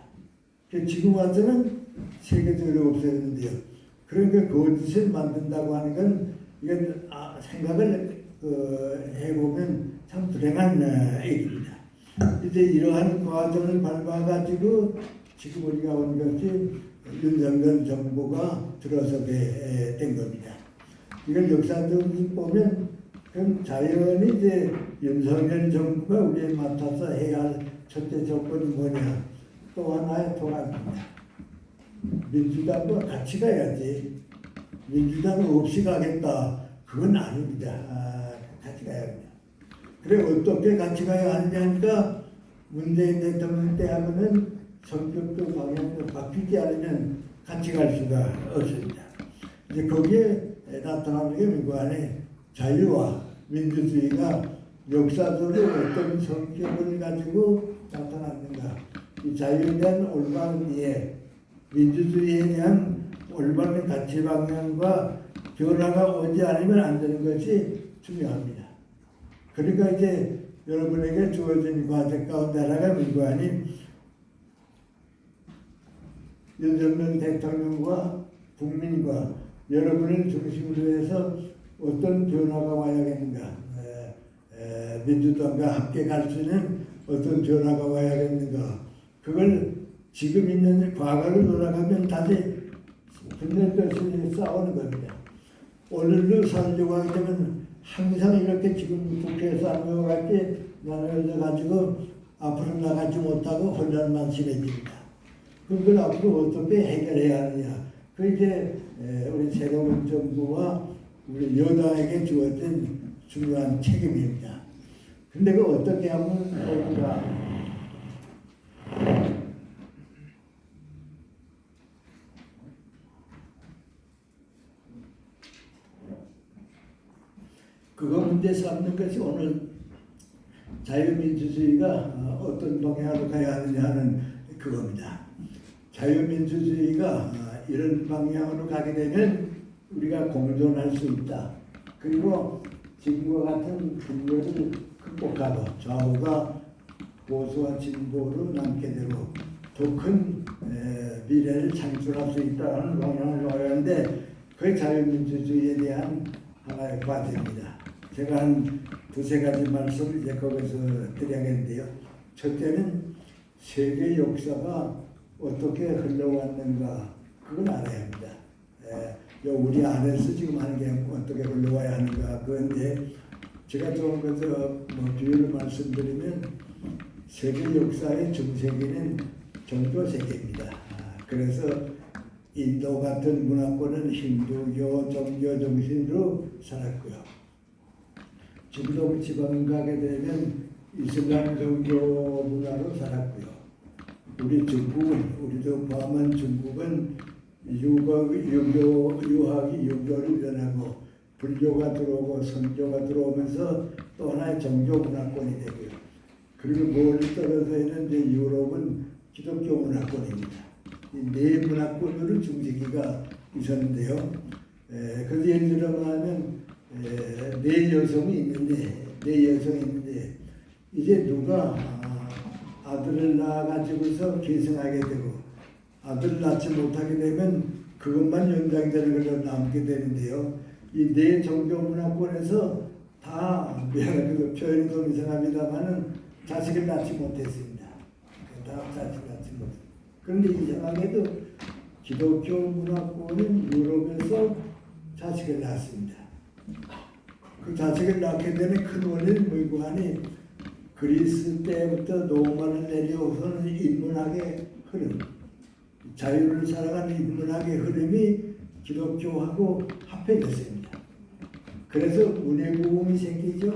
지금 와서는 세계적으로 없어졌는데요. 그러니까 거짓을 만든다고 하는 건 이건 생각을 해보면 참 불행한 얘기입니다. 이제 이러한 과정을 밟아가지고 지금 우리가 온 것이 윤석열 정부가 들어서게 된 겁니다. 이걸 역사적으로 보면 그럼 자연히 이제 윤석열 정부가 우리에 맡아서 해야 할 첫째 조건이 뭐냐? 또 하나의 통합입니다. 민주당과 같이 가야지. 민주당 없이 가겠다. 그건 아닙니다. 같이 가야 합니다. 그래 어떻게 같이 가야 하느냐니까 문재인 대통령 때하고는 성격도 방향도 바뀌지 않으면 같이 갈 수가 없습니다. 이제 거기에 나타나는 게 민국 안에 자유와 민주주의가 역사적으로 어떤 성격을 가지고 나타났는가. 이 자유에 대한 올바른 이해, 민주주의에 대한 올바른 가치 방향과 변화가 오지 않으면 안 되는 것이 중요합니다. 그러니까 이제 여러분에게 주어진 과제 가운데 하나가 민관이 윤석열 대통령과 국민과 여러분을 중심으로 해서 어떤 변화가 와야겠는가, 민주당과 함께 갈 수 있는 어떤 변화가 와야겠는가, 그걸 지금 있는 과거를 돌아가면 다시 분열 뜻을 싸우는 겁니다. 오늘로 살려고 하게 되면 항상 이렇게 지금 국회에서 하는 것 같이 나눠져가지고 앞으로 나가지 못하고 혼란만 심해집니다. 그걸 앞으로 어떻게 해결해야 하느냐. 그 이제 우리 새로운 정부와 우리 여당에게 주어진 중요한 책임입니다. 근데 그 어떻게 하면 좋을까? 그거 문제 삼는 것이 오늘 자유민주주의가 어떤 방향으로 가야 하느냐 하는 그겁니다. 자유민주주의가 이런 방향으로 가게 되면 우리가 공존할 수 있다. 그리고 지금과 같은 분열을 극복하고 좌우가 보수와 진보로 남게 되고 더 큰 미래를 창출할 수 있다는 방향을 가야 하는데 그 자유민주주의에 대한 하나의 과제입니다. 제가 한 두세 가지 말씀을 이제 거기서 드려야겠는데요. 첫째는 세계 역사가 어떻게 흘러왔는가 그걸 알아야 합니다. 우리 안에서 지금 하는 게 어떻게 흘러와야 하는가 그건데 제가 좀 비유를 말씀드리면 세계 역사의 중세기는 종교 세계입니다. 그래서 인도 같은 문화권은 힌두교 종교 정신으로 살았고요. 중동 지방 가게 되면 이슬람 종교 문화로 살았고요. 우리 중국은 우리도 포함한 중국은 유학이 유교를 변하고 불교가 들어오고 선교가 들어오면서 또 하나의 종교 문화권이 되고요. 그리고 멀리 떨어져 있는 이제 유럽은 기독교 문화권입니다. 이 네 문화권으로 중세기가 있었는데요. 그래서 예를 들어 말하면 네 여성이 있는데 이제 누가 아들을 낳아가지고서 계승하게 되고 아들을 낳지 못하게 되면 그것만 연장되는 걸로 남게 되는데요. 이 네 종교 문화권에서 다 미안하게도 표현이 좀 이상합니다만은 자식을 낳지 못했습니다. 다 자식을 낳지 못했습니다. 그런데 이상하게도 기독교 문화권은 유럽에서 자식을 낳습니다. 그 자식을 낳게 되는 큰 원인은 뭐고 하니 그리스 때부터 로마를 내려오는 인문학의 흐름, 자유를 살아가는 인문학의 흐름이 기독교하고 합해졌습니다. 그래서 문해부흥이 생기죠.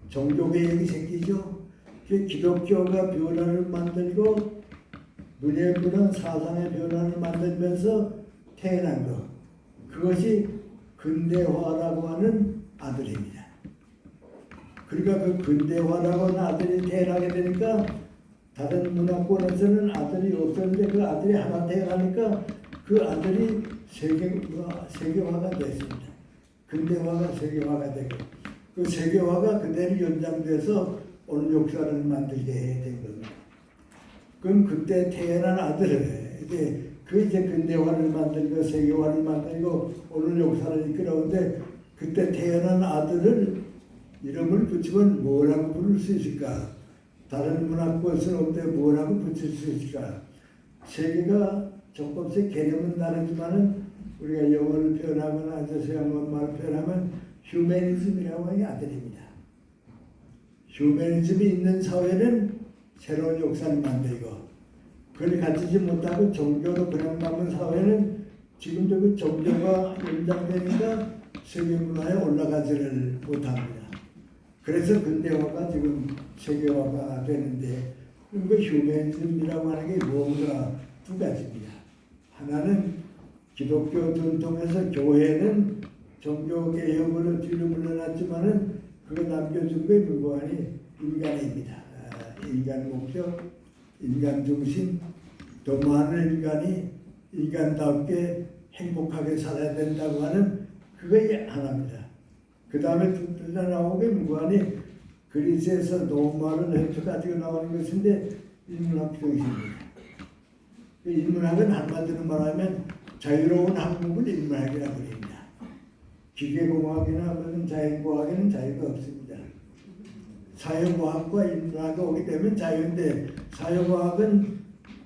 종교개혁이 생기죠. 기독교가 변화를 만들고 문해부는 사상의 변화를 만들면서 태어난 것. 그것이 근대화라고 하는 아들입니다. 그러니까 그 근대화라고 하는 아들이 태어나게 되니까 다른 문화권에서는 아들이 없었는데 그 아들이 하나 태어나니까 그 아들이 세계화가 됐습니다. 근대화가 세계화가 되고 그 세계화가 그대로 연장돼서 오늘 역사를 만들게 된 겁니다. 그럼 그때 태어난 아들을 이제 근대화를 만들고 세계화를 만들고 오늘 역사를 이끌어오는데 그때 태어난 아들을 이름을 붙이면 뭐라고 부를 수 있을까? 다른 문화권에서는 없는데 뭐라고 붙일 수 있을까? 세계가 조금씩 개념은 다르지만은 우리가 영어를 표현하거나 서양 말을 표현하면 휴머니즘이라고 하는 아들입니다. 휴머니즘이 있는 사회는 새로운 역사를 만들고 그걸 갖추지 못하고 종교로 그냥 남은 사회는 지금도 그 종교가 연장되니까 세계 문화에 올라가지를 못합니다. 그래서 근대화가 지금 세계화가 되는데 그 휴머니즘이라고 하는 게 뭔가 두 가지입니다. 하나는 기독교 전통에서 교회는 종교개혁으로 뒤로 물러났지만은 그거 남겨준 게 무관히 인간입니다. 인간 목적, 인간 중심, 더 많은 인간이 인간답게 행복하게 살아야 된다고 하는 그게 하나입니다. 그 다음에 둘째 나오게 무관히 그리스에서 노마를 해가지고 나오는 것인데 인문학 중심입니다. 그 인문학은 한마디로 말하면 자유로운 학문을 인문학이라고 합니다. 기계공학이나 무슨 자연과학에는 자유가 없습니다. 사회과학과 인문학이 오게 되면 자유인데 사회과학은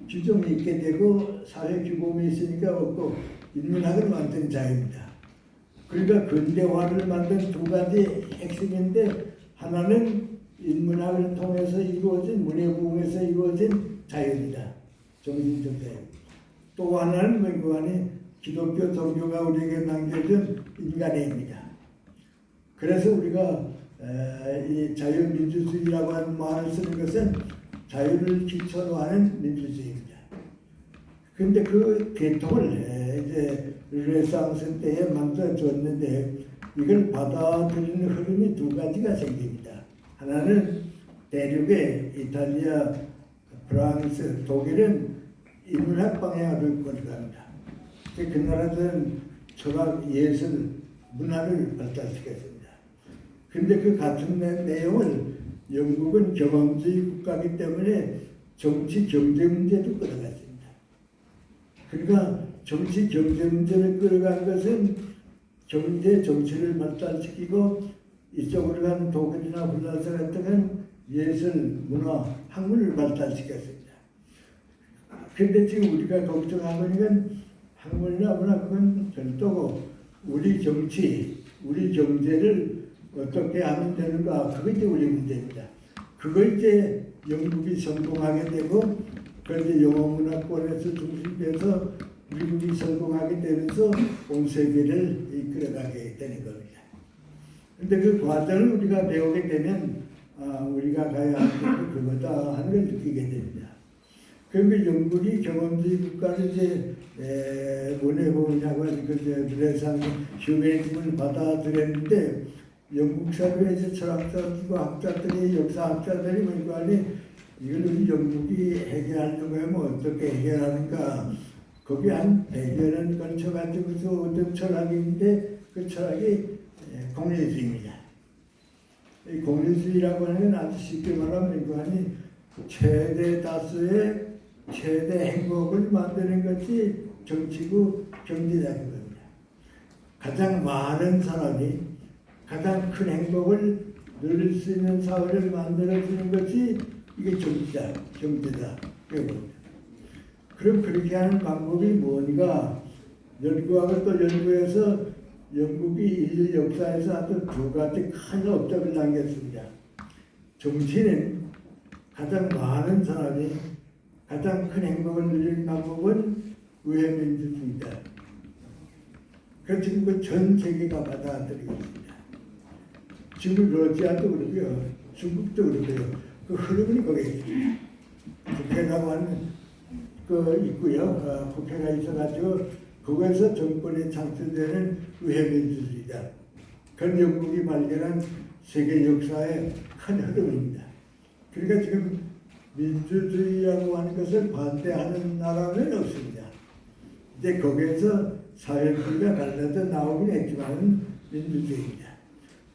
규정이 있게 되고 사회 규범이 있으니까 없고 인문학은 완전 자유입니다. 그러니까 근대화를 만든 두 가지 핵심인데 하나는 인문학을 통해서 이루어진 문해부흥에서 이루어진 자유입니다. 정신적 자유. 또 하나는 무관히 기독교 종교가 우리에게 남겨준 인간애입니다. 그래서 우리가 이 자유민주주의라고 하는 말을 쓰는 것은 자유를 기초로 하는 민주주의입니다. 그런데 그 계통을 이제 르네상스 때에 만들어줬는데 이걸 받아들이는 흐름이 두 가지가 생깁니다. 하나는 대륙의 이탈리아, 프랑스, 독일은 인문학 방향으로 걸어갑니다. 그 나라들은 철학, 예술, 문화를 발달시켰습니다. 그런데 그 같은 내용을 영국은 경험주의 국가이기 때문에 정치, 경제 문제도 끌어갔습니다. 그러니까 정치, 경제 문제를 끌어간 것은 경제, 정치를 발달시키고 이쪽으로 가는 독일이나 프랑스 같은 건 예술, 문화, 학문을 발달시켰습니다. 그런데 지금 우리가 걱정하는 건 학문이나 문화 그건 별도고 우리 정치, 우리 경제를 어떻게 하면 되는가 그게 이제 우리 문제입니다. 그거 이제 영국이 성공하게 되고 그런데 영어 문화권에서 중심돼서 미국이 성공하게 되면서 온 세계를 이끌어가게 되는 겁니다. 그런데 그 과정을 우리가 배우게 되면 우리가 가야 할 것도 그거다 하는 걸 느끼게 됩니다. 그러면 영국이 경험주의 국가를 이제 문해부흥이라고 하는 그 르네상스 휴머니즘을 받아들였는데 영국 사회에서 철학자들과 학자들이 역사학자들이 뭐니 이걸 우리 영국이 해결하려고 하면 어떻게 해결하는가 거기 한 100여 년 걸쳐가지고서 어떤 철학인데 그 철학이 공리주의입니다. 이 공리주의라고 하는 건 아주 쉽게 말하면 이거 아니 최대 다수의 최대 행복을 만드는 것이 정치고 경제라는 겁니다. 가장 많은 사람이 가장 큰 행복을 누릴 수 있는 사회를 만들어주는 것이 이게 정치다, 경제다. 그럼 그렇게 하는 방법이 뭐니까 연구하고 또 연구해서 영국이 인류 역사에서 아주 두 가지 큰 업적을 남겼습니다. 정치는 가장 많은 사람이 가장 큰 행복을 누리는 방법은 의회민주주의다. 그래서 지금 그 전 세계가 받아들이고 있습니다. 지금 러시아도 그러고요, 중국도 그러고요. 그 흐름이 거기에 있습니다. 국회라고 하는 그 있고요. 국회가 있어가지고 거기에서 정권에 창출되는 의회민주주의다. 그건 영국이 발견한 세계 역사의 큰 흐름입니다. 그러니까 지금 민주주의라고 하는 것을 반대하는 나라는 없습니다. 근데 거기에서 사회주의가 갈라져 나오긴 했지만 민주주의입니다.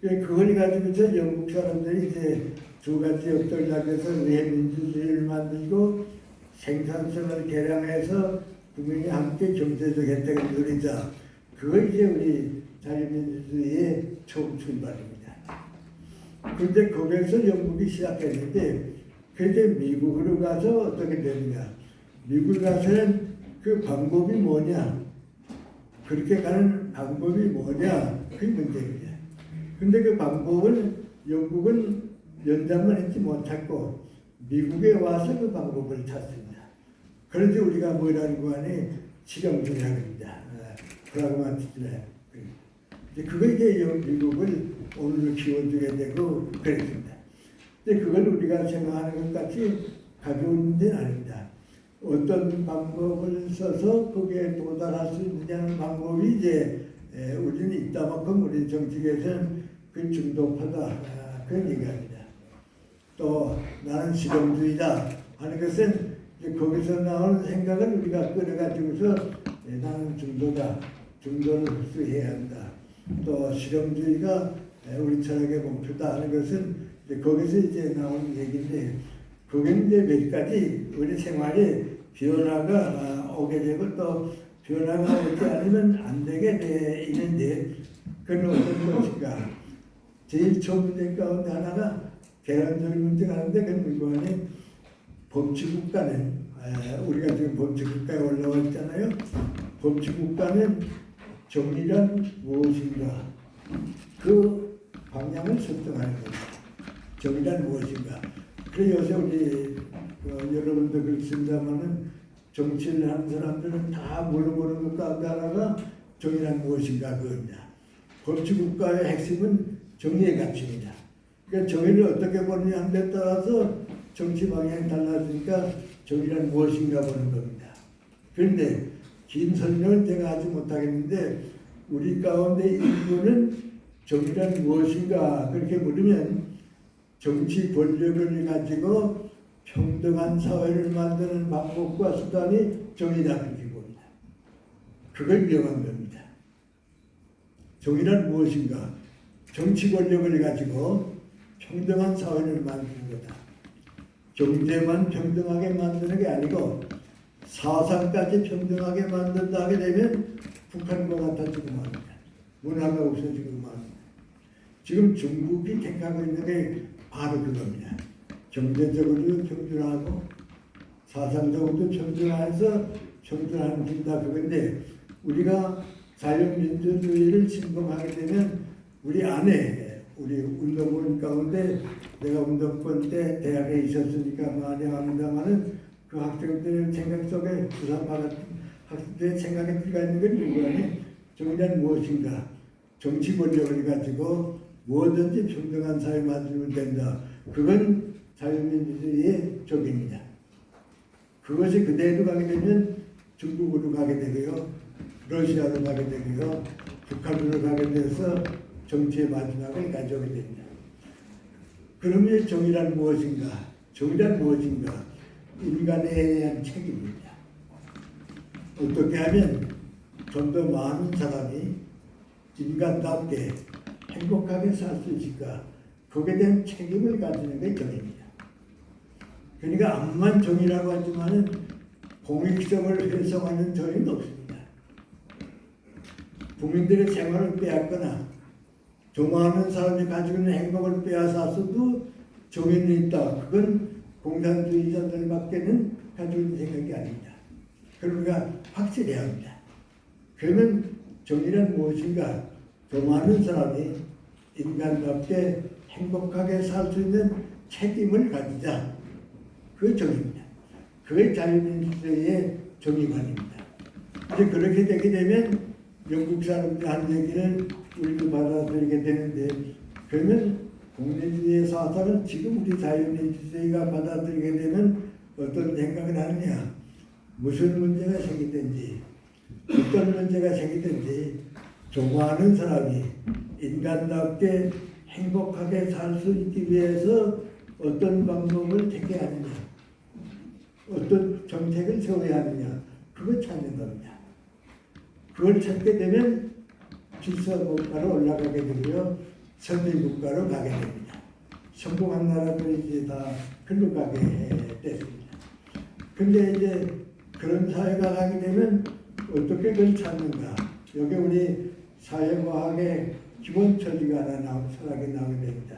그걸 가지고서 영국 사람들이 이제 두 가지 역동작에서 의회 민주주의를 만들고 생산성을 개량해서 국민이 함께 경제적 혜택을 누리자. 그거 이제 우리 자유민주주의의 처음 출발입니다. 그런데 거기에서 영국이 시작했는데 그때 미국으로 가서 어떻게 되느냐. 미국 가서는 그 방법이 뭐냐. 그렇게 가는 방법이 뭐냐. 그게 문제입니다. 근데 그 방법을 영국은 연장만 했지 못했고 미국에 와서 그 방법을 찾습니다. 그런데 우리가 뭐라고 하니 실용주의라고 합니다. 프라그마티즘이라. 그거 이제 미국을 오늘로 키워주게 되고 그랬습니다. 근데 그걸 우리가 생각하는 것 같이 가벼운 데는 아닙니다. 어떤 방법을 써서 거기에 도달할 수 있느냐는 방법이 이제 우리는 있다만큼 우리 정치계에서는 그 중독하다 그런 얘기합니다. 또 나는 실용주의다 하는 것은 이제 거기서 나오는 생각을 우리가 끌어가지고서 나는 중도다, 중도를 흡수해야 한다. 또 실용주의가 우리 철학의 목표다 하는 것은 이제 거기서 이제 나오는 얘기인데 거기는 이제 몇 가지 우리 생활에 변화가 오게 되고 또 변화가 오지 않으면 안 되게 돼 있는데 그건 어떤 것인가. 제일 처음 문제 가운데 하나가 계란적인 문제가 하는데 그건 이거는 법치국가는 우리가 지금 법치국가에 올라와 있잖아요. 법치국가는 정의란 무엇인가 그 방향을 설정하는 겁니다. 정의란 무엇인가. 그래서 요새 우리 여러분도 그렇습니다만은 정치를 하는 사람들은 다 물어보는 것 가운데 하나가 정의란 무엇인가 그겁니다. 법치국가의 핵심은 정의의 가치입니다. 그러니까 정의를 어떻게 보느냐 하는 데 따라서 정치 방향이 달라지니까 정의란 무엇인가 보는 겁니다. 그런데 긴 설명은 제가 하지 못하겠는데 우리 가운데 일부는 정의란 무엇인가 그렇게 물으면 정치 권력을 가지고 평등한 사회를 만드는 방법과 수단이 정의다 그렇게 봅니다. 그걸 위험한 겁니다. 정의란 무엇인가? 정치 권력을 가지고 평등한 사회를 만드는 거다. 경제만 평등하게 만드는 게 아니고 사상까지 평등하게 만든다 하게 되면 북한과 같아지고 말입니다. 문화가 없어지고 말입니다. 지금 중국이 택하고 있는 게 바로 그겁니다. 경제적으로 평등하고 사상적으로도 평등해서 평등한 길다 그건데 우리가 자유민주주의를 신봉하게 되면 우리 안에 우리 운동권 가운데 내가 운동권 때 대학에 있었으니까 마냥합니다만은 그 학생들의 생각 속에 부산과 같은 학생들의 생각에 들어가 있는 건 이거니 정의란 무엇인가 정치 권력을 가지고 뭐든지 평등한 사회 만들면 된다. 그건 자유민주주의의 적입니다. 그것이 그대로 가게 되면 중국으로 가게 되고요. 러시아로 가게 되고요. 북한으로 가게 돼서 정치의 마지막을 가져오게 됩니다. 그러면 정의란 무엇인가? 정의란 무엇인가? 인간에 대한 책임입니다. 어떻게 하면 좀 더 많은 사람이 인간답게 행복하게 살 수 있을까? 거기에 대한 책임을 가지는 게 정의입니다. 그러니까 암만 정의라고 하지만은 공익성을 회성하는 정의는 없습니다. 국민들의 생활을 빼앗거나 좋아하는 사람이 가지고 있는 행복을 빼앗았어도 정의는 있다. 그건 공산주의자들밖에는 가지고 있는 생각이 아닙니다. 그러니까 확실해야 합니다. 그러면 정의란 무엇인가? 더 많은 사람이 인간답게 행복하게 살 수 있는 책임을 가지자. 그게 정의입니다. 그게 자유민주주의의 정의관입니다. 이제 그렇게 되게 되면 영국 사람들 한 얘기를 우리도 받아들이게 되는데 그러면 공리주의 사상을 지금 우리 자유민주주의가 받아들이게 되면 어떤 생각을 하느냐? 무슨 문제가 생기든지 어떤 문제가 생기든지 좋아하는 사람이 인간답게 행복하게 살 수 있기 위해서 어떤 방법을 택해야 하느냐, 어떤 정책을 세워야 하느냐, 그걸 찾는 겁니다. 그걸 찾게 되면 질서 국가로 올라가게 되고요, 선진 국가로 가게 됩니다. 성공한 나라들이 이제 다 글로 가게 됐습니다. 근데 이제 그런 사회가 가게 되면 어떻게 그걸 찾는가? 여기 우리 사회과학의 기본 처리가 하나 철학이 나오게 됩니다.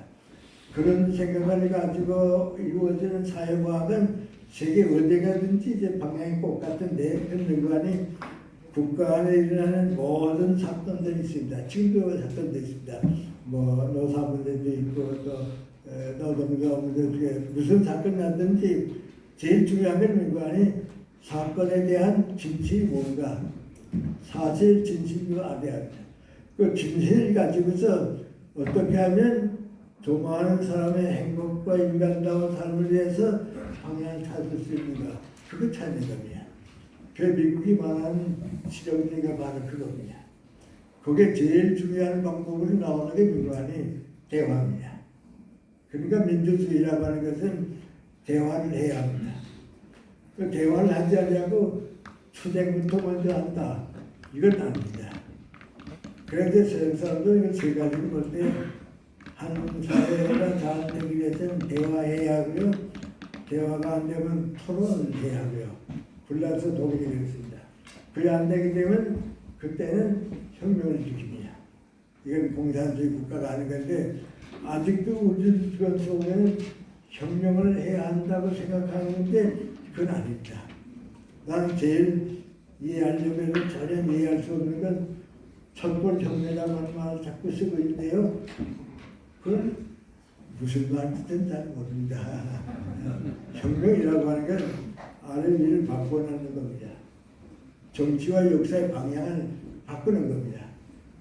그런 생각을 가지고 이루어지는 사회과학은 세계 어디 가든지 이제 방향이 똑같은데 그 능관이 국가 안에 일어나는 모든 사건들이 있습니다. 지금도 사건도 있습니다. 뭐 노사 문제도 있고 또 노동자 문제 중에 무슨 사건이 나든지 제일 중요한 건 능관이 사건에 대한 진실이 뭔가, 사실 진실을 알아야 합니다. 그 진실을 가지고서 어떻게 하면 도모하는 사람의 행복과 인간다운 삶을 위해서 방향을 찾을 수 있는가, 그거 찾는 겁니다. 그 미국이 말하는 실용주의가 바로 그겁니다. 그게 제일 중요한 방법으로 나오는 게 민관이 대화입니다. 그러니까 민주주의라고 하는 것은 대화를 해야 합니다. 그 대화를 하지 않냐고 투쟁부터 먼저 한다, 이건 아닙니다. 그런데 서양 사람도 이걸 세 가지를 볼 때 한 사회가 잘 되기 위해서는 대화해야 하고요, 대화가 안 되면 토론을 해야 하고요, 불나서 독일이 그렇습니다. 그게 안 되게 되면 그때는 혁명을 지킵니다. 이건 공산주의 국가가 아닌 건데 아직도 우리 주변 속에는 혁명을 해야 한다고 생각하는데 그건 아닙니다. 나는 제일 이해하려면 전혀 이해할 수 없는 건 촛불혁명이라고 하는 말을 자꾸 쓰고 있는데요. 그건 무슨 말인지는 잘 모릅니다. 혁명이라고 하는 건 아래 위를 바꿔놓는 겁니다. 정치와 역사의 방향을 바꾸는 겁니다.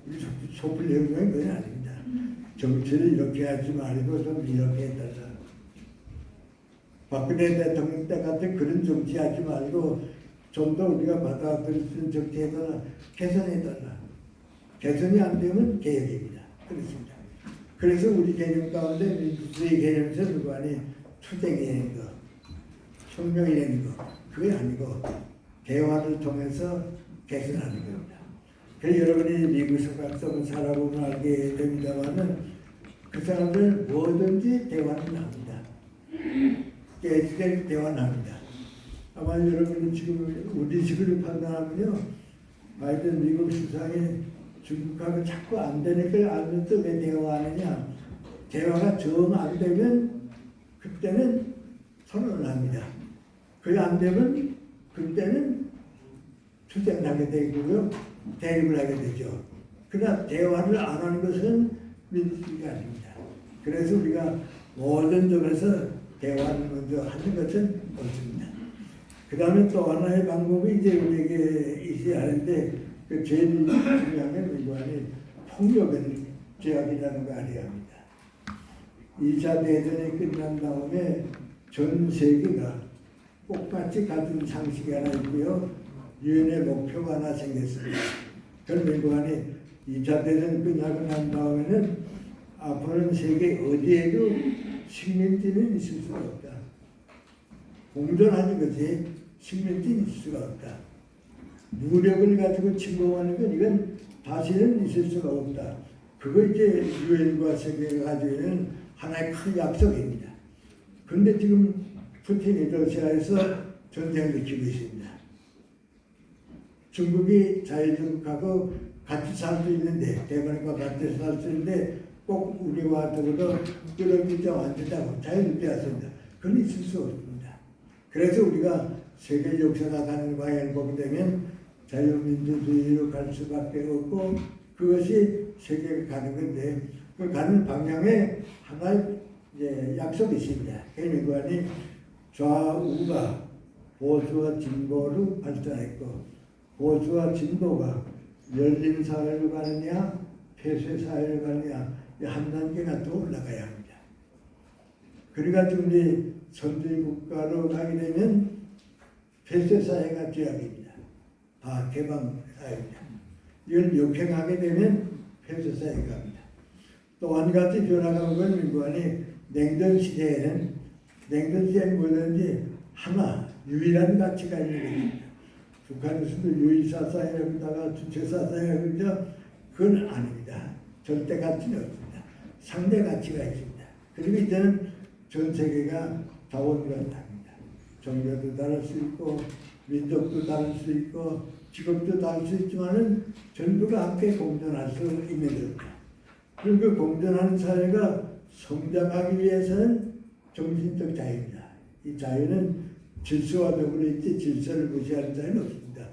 우리 촛불혁명은 그건 아닙니다. 정치를 이렇게 하지 말고 좀 이렇게 해달라. 박근혜 대통령 때 같은 그런 정치하지 말고 좀 더 우리가 받아들일 수 있는 정치해달라, 개선해달라. 개선이 안 되면 개혁입니다. 그렇습니다. 그래서 우리 개념 가운데 민주주의 개념에서 누구하니 투쟁이라는 거, 혁명이라는 거, 그게 아니고 대화를 통해서 개선하는 겁니다. 그래서 여러분이 미국 석학성을 살아보면 알게 됩니다만은 그 사람들 뭐든지 대화는 합니다. 깨지게 대화는 합니다. 아마 여러분이 지금 우리 식으로 판단하면요, 바이든 미국 수상이 중국하고 자꾸 안 되는 걸 알면서 왜 대화하느냐? 대화가 정 안 되면 그때는 선언을 합니다. 그게 안 되면 그때는 투쟁을 하게 되고요, 대립을 하게 되죠. 그러나 대화를 안 하는 것은 민주주의가 아닙니다. 그래서 우리가 모든 점에서 대화를 먼저 하는 것은 옳습니다. 그 다음에 또 하나의 방법이 이제 우리에게 있어야 하는데 그 제일 중요한 건 이거는 폭력은 제약이라는 거 알아야 합니다. 2차 대전이 끝난 다음에 전 세계가 똑같이 가진 상식이 하나 있고요, 유엔의 목표가 하나 생겼습니다. 그럼 이거는 2차 대전 끝나고 난 다음에는 앞으로는 세계 어디에도 식민지는 있을 수가 없다. 공존하는 것이 식민지는 있을 수가 없다. 무력을 가지고 침공하는 건 이건 다시는 있을 수가 없다. 그거 이제 유엔과 세계가 가지고 있는 하나의 큰 약속입니다. 그런데 지금 푸틴이 러시아에서 전쟁을 일으키고 있습니다. 중국이 자유중국하고 같이 살 수 있는데, 대만과 같이 살 수 있는데 꼭 우리와 더불어 끌어들이자 완전하고 자유를 빼앗습니다. 그건 있을 수 없습니다. 그래서 우리가 세계 역사가 가는 방향을 보게 되면 자유민주주의로 갈 수밖에 없고 그것이 세계가 가는 건데 그 가는 방향에 하나의 약속이 있습니다. 개념관이 좌우가 보수와 진보로 발전했고 보수와 진보가 열린 사회로 가느냐 폐쇄 사회로 가느냐 한 단계가 더 올라가야 합니다. 그래가지고 우리 선진 국가로 가게 되면 폐쇄 사회가 죄악입니다. 다 개방 사회입니다. 이걸 역행하게 되면 폐쇄 사회가 갑니다. 또 한 가지 변화가 온 건 민관이 냉전 시대에는 뭐든지 하나 유일한 가치가 있는 것입니다. 북한에서도 유일사 사회라다가 주체사 사회라고 그건 아닙니다. 절대 가치는 없습니다. 상대 가치가 있습니다. 그리고 이제는 전 세계가 자원간답니다. 종교도 다를 수 있고 민족도 다를 수 있고 직업도 다를 수 있지만은 전부가 함께 공존할 수 있는 겁니다. 그리고 그 공존하는 사회가 성장하기 위해서는 정신적 자유입니다. 이 자유는 질서와 더불어 있지 질서를 무시하는 자유는 없습니다.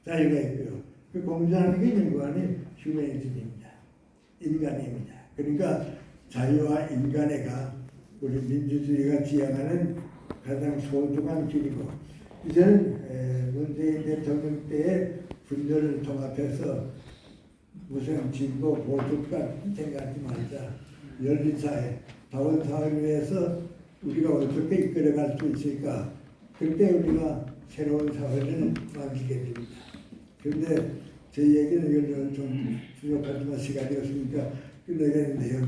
자유가 있고요. 그 공존하는 게 인간의 휴머니즘입니다. 인간입니다. 그러니까 자유와 인간애가 우리 민주주의가 지향하는 가장 소중한 길이고 이제는 문재인 대통령 때의 분열을 통합해서 무슨 진보 보수가 생각하지 말자. 열린 사회, 다원 사회를 위해서 우리가 어떻게 이끌어갈 수 있을까? 그때 우리가 새로운 사회를 만들게 됩니다. 그런데 제 얘기는 이걸 좀 부족하지만 시간이 없으니까 끝내겠는데요.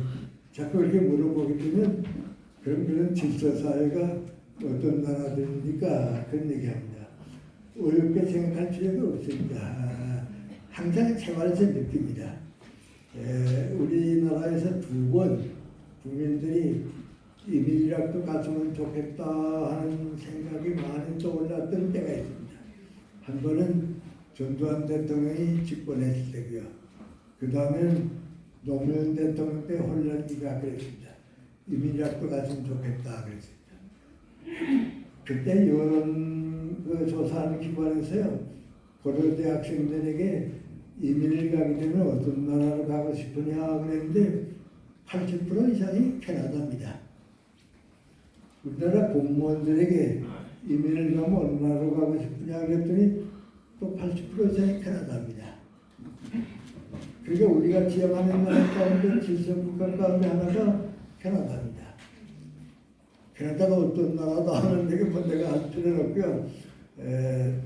자꾸 이렇게 물어보게 되면 그런 질서 사회가 어떤 나라들입니까? 그런 얘기합니다. 어렵게 생각할 필요가 없습니다. 항상 생활에서 느낍니다. 우리나라에서 2번 국민들이 이민이라도 갔으면 좋겠다 하는 생각이 많이 떠올랐던 때가 있습니다. 한 번은 전두환 대통령이 집권했을 때고요. 그 다음에는 노무현 대통령 때 혼란기가 그랬습니다. 이민이라도 갔으면 좋겠다 그랬습니다. 그때 여론 조사하는 기관에서요. 고려대 학생들에게 이민을 가게 되면 어떤 나라로 가고 싶으냐 그랬는데 80% 이상이 캐나다입니다. 우리나라 공무원들에게 이민을 가면 어느 나라로 가고 싶으냐 그랬더니 또 80% 이상이 캐나다입니다. 그러니까 우리가 지향하는 나라 가운데 질서국가 가운데 하나가 캐나다입니다. 캐나다가 어떤 나라다 하는 얘기 뭐 내가 할 필요는 없고요.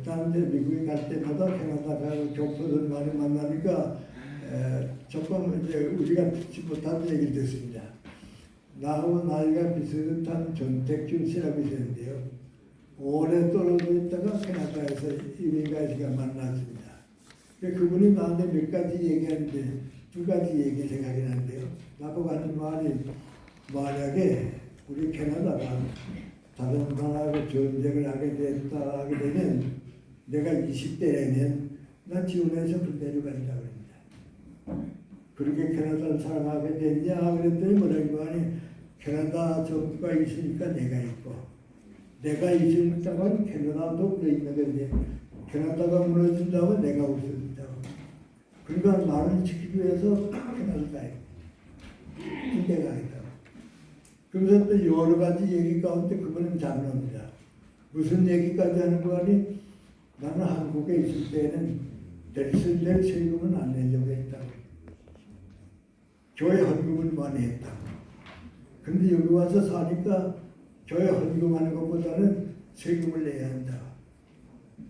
다른 데 미국에 갈 때마다 캐나다가 교포들 많이 만나니까 조금 이제 우리가 듣지 못한 얘기를 듣습니다. 나하고 나이가 비슷한 전택준 씨라고 있었는데요. 오래 떨어져 있다가 캐나다에서 이민가시가 만났습니다. 그분이 나한테 몇 가지 얘기하는데 2가지 얘기 생각이 나는데요. 나보고 하는 말이 만약에 우리 캐나다가 다른 나라하고 전쟁을 하게 되면 내가 20대라면 난 지원해서 군대로 간다 그럽니다. 그렇게 캐나다를 사랑하게 됐냐 그랬더니 뭐라고 하니 캐나다 정부가 있으니까 내가 있고 내가 있으니까 캐나다도 그래 있는 건데 캐나다가 무너진다면 내가 없어진다고. 그러니까 나를 지키기 위해서 캐나다에 군대가 있다. 그래서 또 여러 가지 얘기 가운데 그거는 장로입니다. 무슨 얘기까지 하는 거 아니? 나는 한국에 있을 때는 낼 세금은 안 내려고 했다고. 교회 헌금을 많이 했다고. 근데 여기 와서 사니까 교회 헌금하는 것보다는 세금을 내야 한다.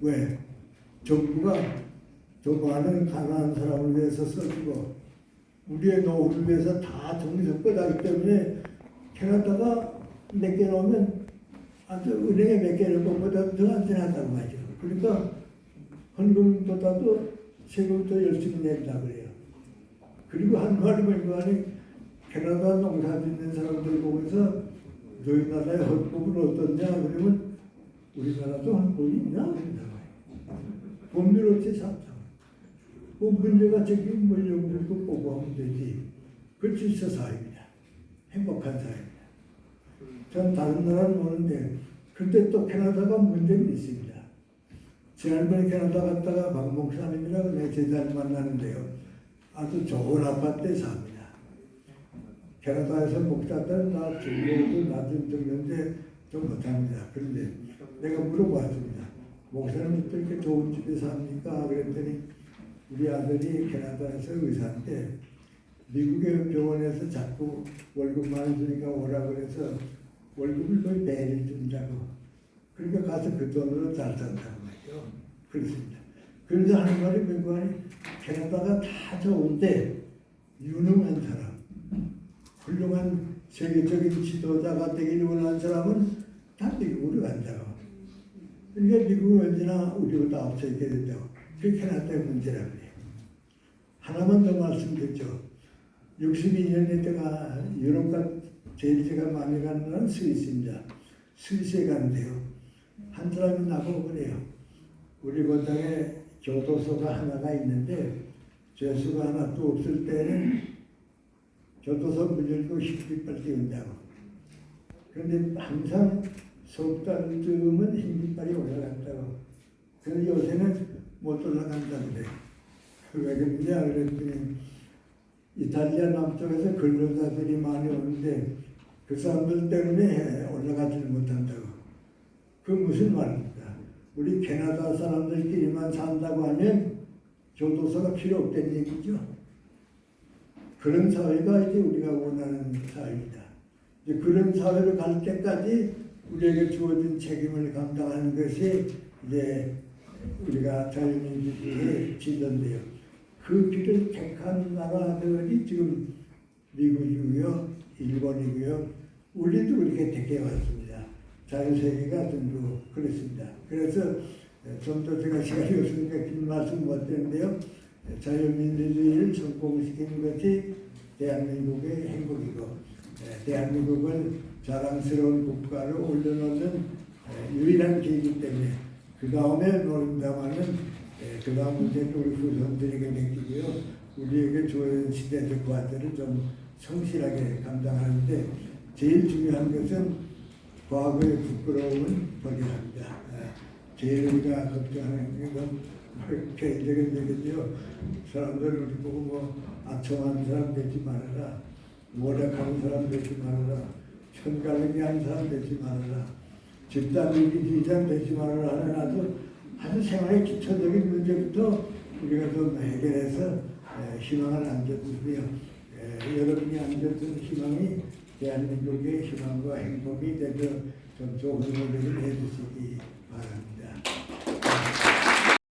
왜? 정부가 더 많은 가난한 사람을 위해서 써주고 우리의 노후를 위해서 다 정리적거하기 때문에 캐나다가 몇 개 넣으면 아주 은행에 몇 개 넣은 것보다 더 안전하다고 하죠. 그러니까 헌금보다도 세금도 열심히 낸다 그래요. 그리고 한 말이 뭐니 캐나다 농사 짓는 사람들 보면서 너희 나라의 헌금은 어떻냐 그러면 우리나라도 헌금이 있나 그런다 말이에요. 법률 없이 살자. 뭐 문제가 생기면 물려물고 보고하면 되지. 그 질서 사회입니다. 행복한 사회입니다. 전 다른 나라는 모르는데 근데 또 캐나다가 문제가 있습니다. 지난번에 캐나다 갔다가 박 목사님이라고 내 제자를 만나는데요. 아주 좋은 아파트에 삽니다. 캐나다에서 목사들은 다 중고도 낮은 정도인데 좀 못합니다. 그런데 내가 물어봤습니다. 목사님 또 이렇게 좋은 집에 삽니까? 그랬더니 우리 아들이 캐나다에서 의사인데 미국의 병원에서 자꾸 월급 많이 주니까 오라고 그래서 월급을 거의 배를 준다고. 그러니까 가서 그 돈으로 잘 산다고 말이죠. 그렇습니다. 그래서 하는 말이 뭔가 하니 캐나다가 다 좋은데 유능한 사람, 훌륭한 세계적인 지도자가 되기를 원하는 사람은 다 미국으로 간다고. 그러니까 미국은 언제나 우리보다 앞서 있게 된다고. 그게 캐나다의 문제라고 해요. 하나만 더 말씀드렸죠. 62년에 제가 유럽과 제일 제가 많이 가는 나라는 스위스입니다. 스위스에 가는데요. 한 사람이 나보고 그래요. 우리 고장에 교도소가 하나가 있는데 죄수가 하나 또 없을 때는 교도소 문 열고 흰깃발 띄운다고. 그런데 항상 석 달쯤은 흰깃발이 올라갔다고. 그래서 요새는 못 올라간다고 그래요. 왜 그러냐 그랬더니 이탈리아 남쪽에서 근로자들이 많이 오는데 그 사람들 때문에 올라가지를 못한다고. 그 무슨 말입니까? 우리 캐나다 사람들끼리만 산다고 하면 교도소가 필요 없다는 얘기죠. 그런 사회가 이제 우리가 원하는 사회입니다. 이제 그런 사회로 갈 때까지 우리에게 주어진 책임을 감당하는 것이 이제 우리가 자유민주주의의 지도인데요. 그 길을 택한 나라들이 지금 미국이고요, 일본이고요, 우리도 그렇게 택해왔습니다. 자유세계가 전부 그렇습니다. 그래서 좀 더 제가 시간이 없으니까 긴 말씀 못 드는데요. 자유민주주의를 성공시키는 것이 대한민국의 행복이고 대한민국을 자랑스러운 국가로 올려놓는 유일한 길이기 때문에 그 다음에 노린다마는 그 다음 문제는 우리 후손들에게 맡기고요. 우리에게 주어진 시대적 과제를 좀 성실하게 감당하는데 제일 중요한 것은 과거의 부끄러움은 버려야 합니다. 제일 우리가 걱정하는 건 개인적인 얘기죠. 사람들 우리 보고 뭐 아첨하는 사람 되지 말아라. 모략하는 사람 되지 말아라. 편가르기 하는 사람 되지 말아라. 집단위기주의자 되지 말아라 하는 아주 생활의 기초적인 문제부터 우리가 좀 해결해서 희망을 안겨주며 여러분이 안겨준 희망이 대한민국의 희망과 행복이 되서 좀 좋은 노력을 해주시기 바랍니다.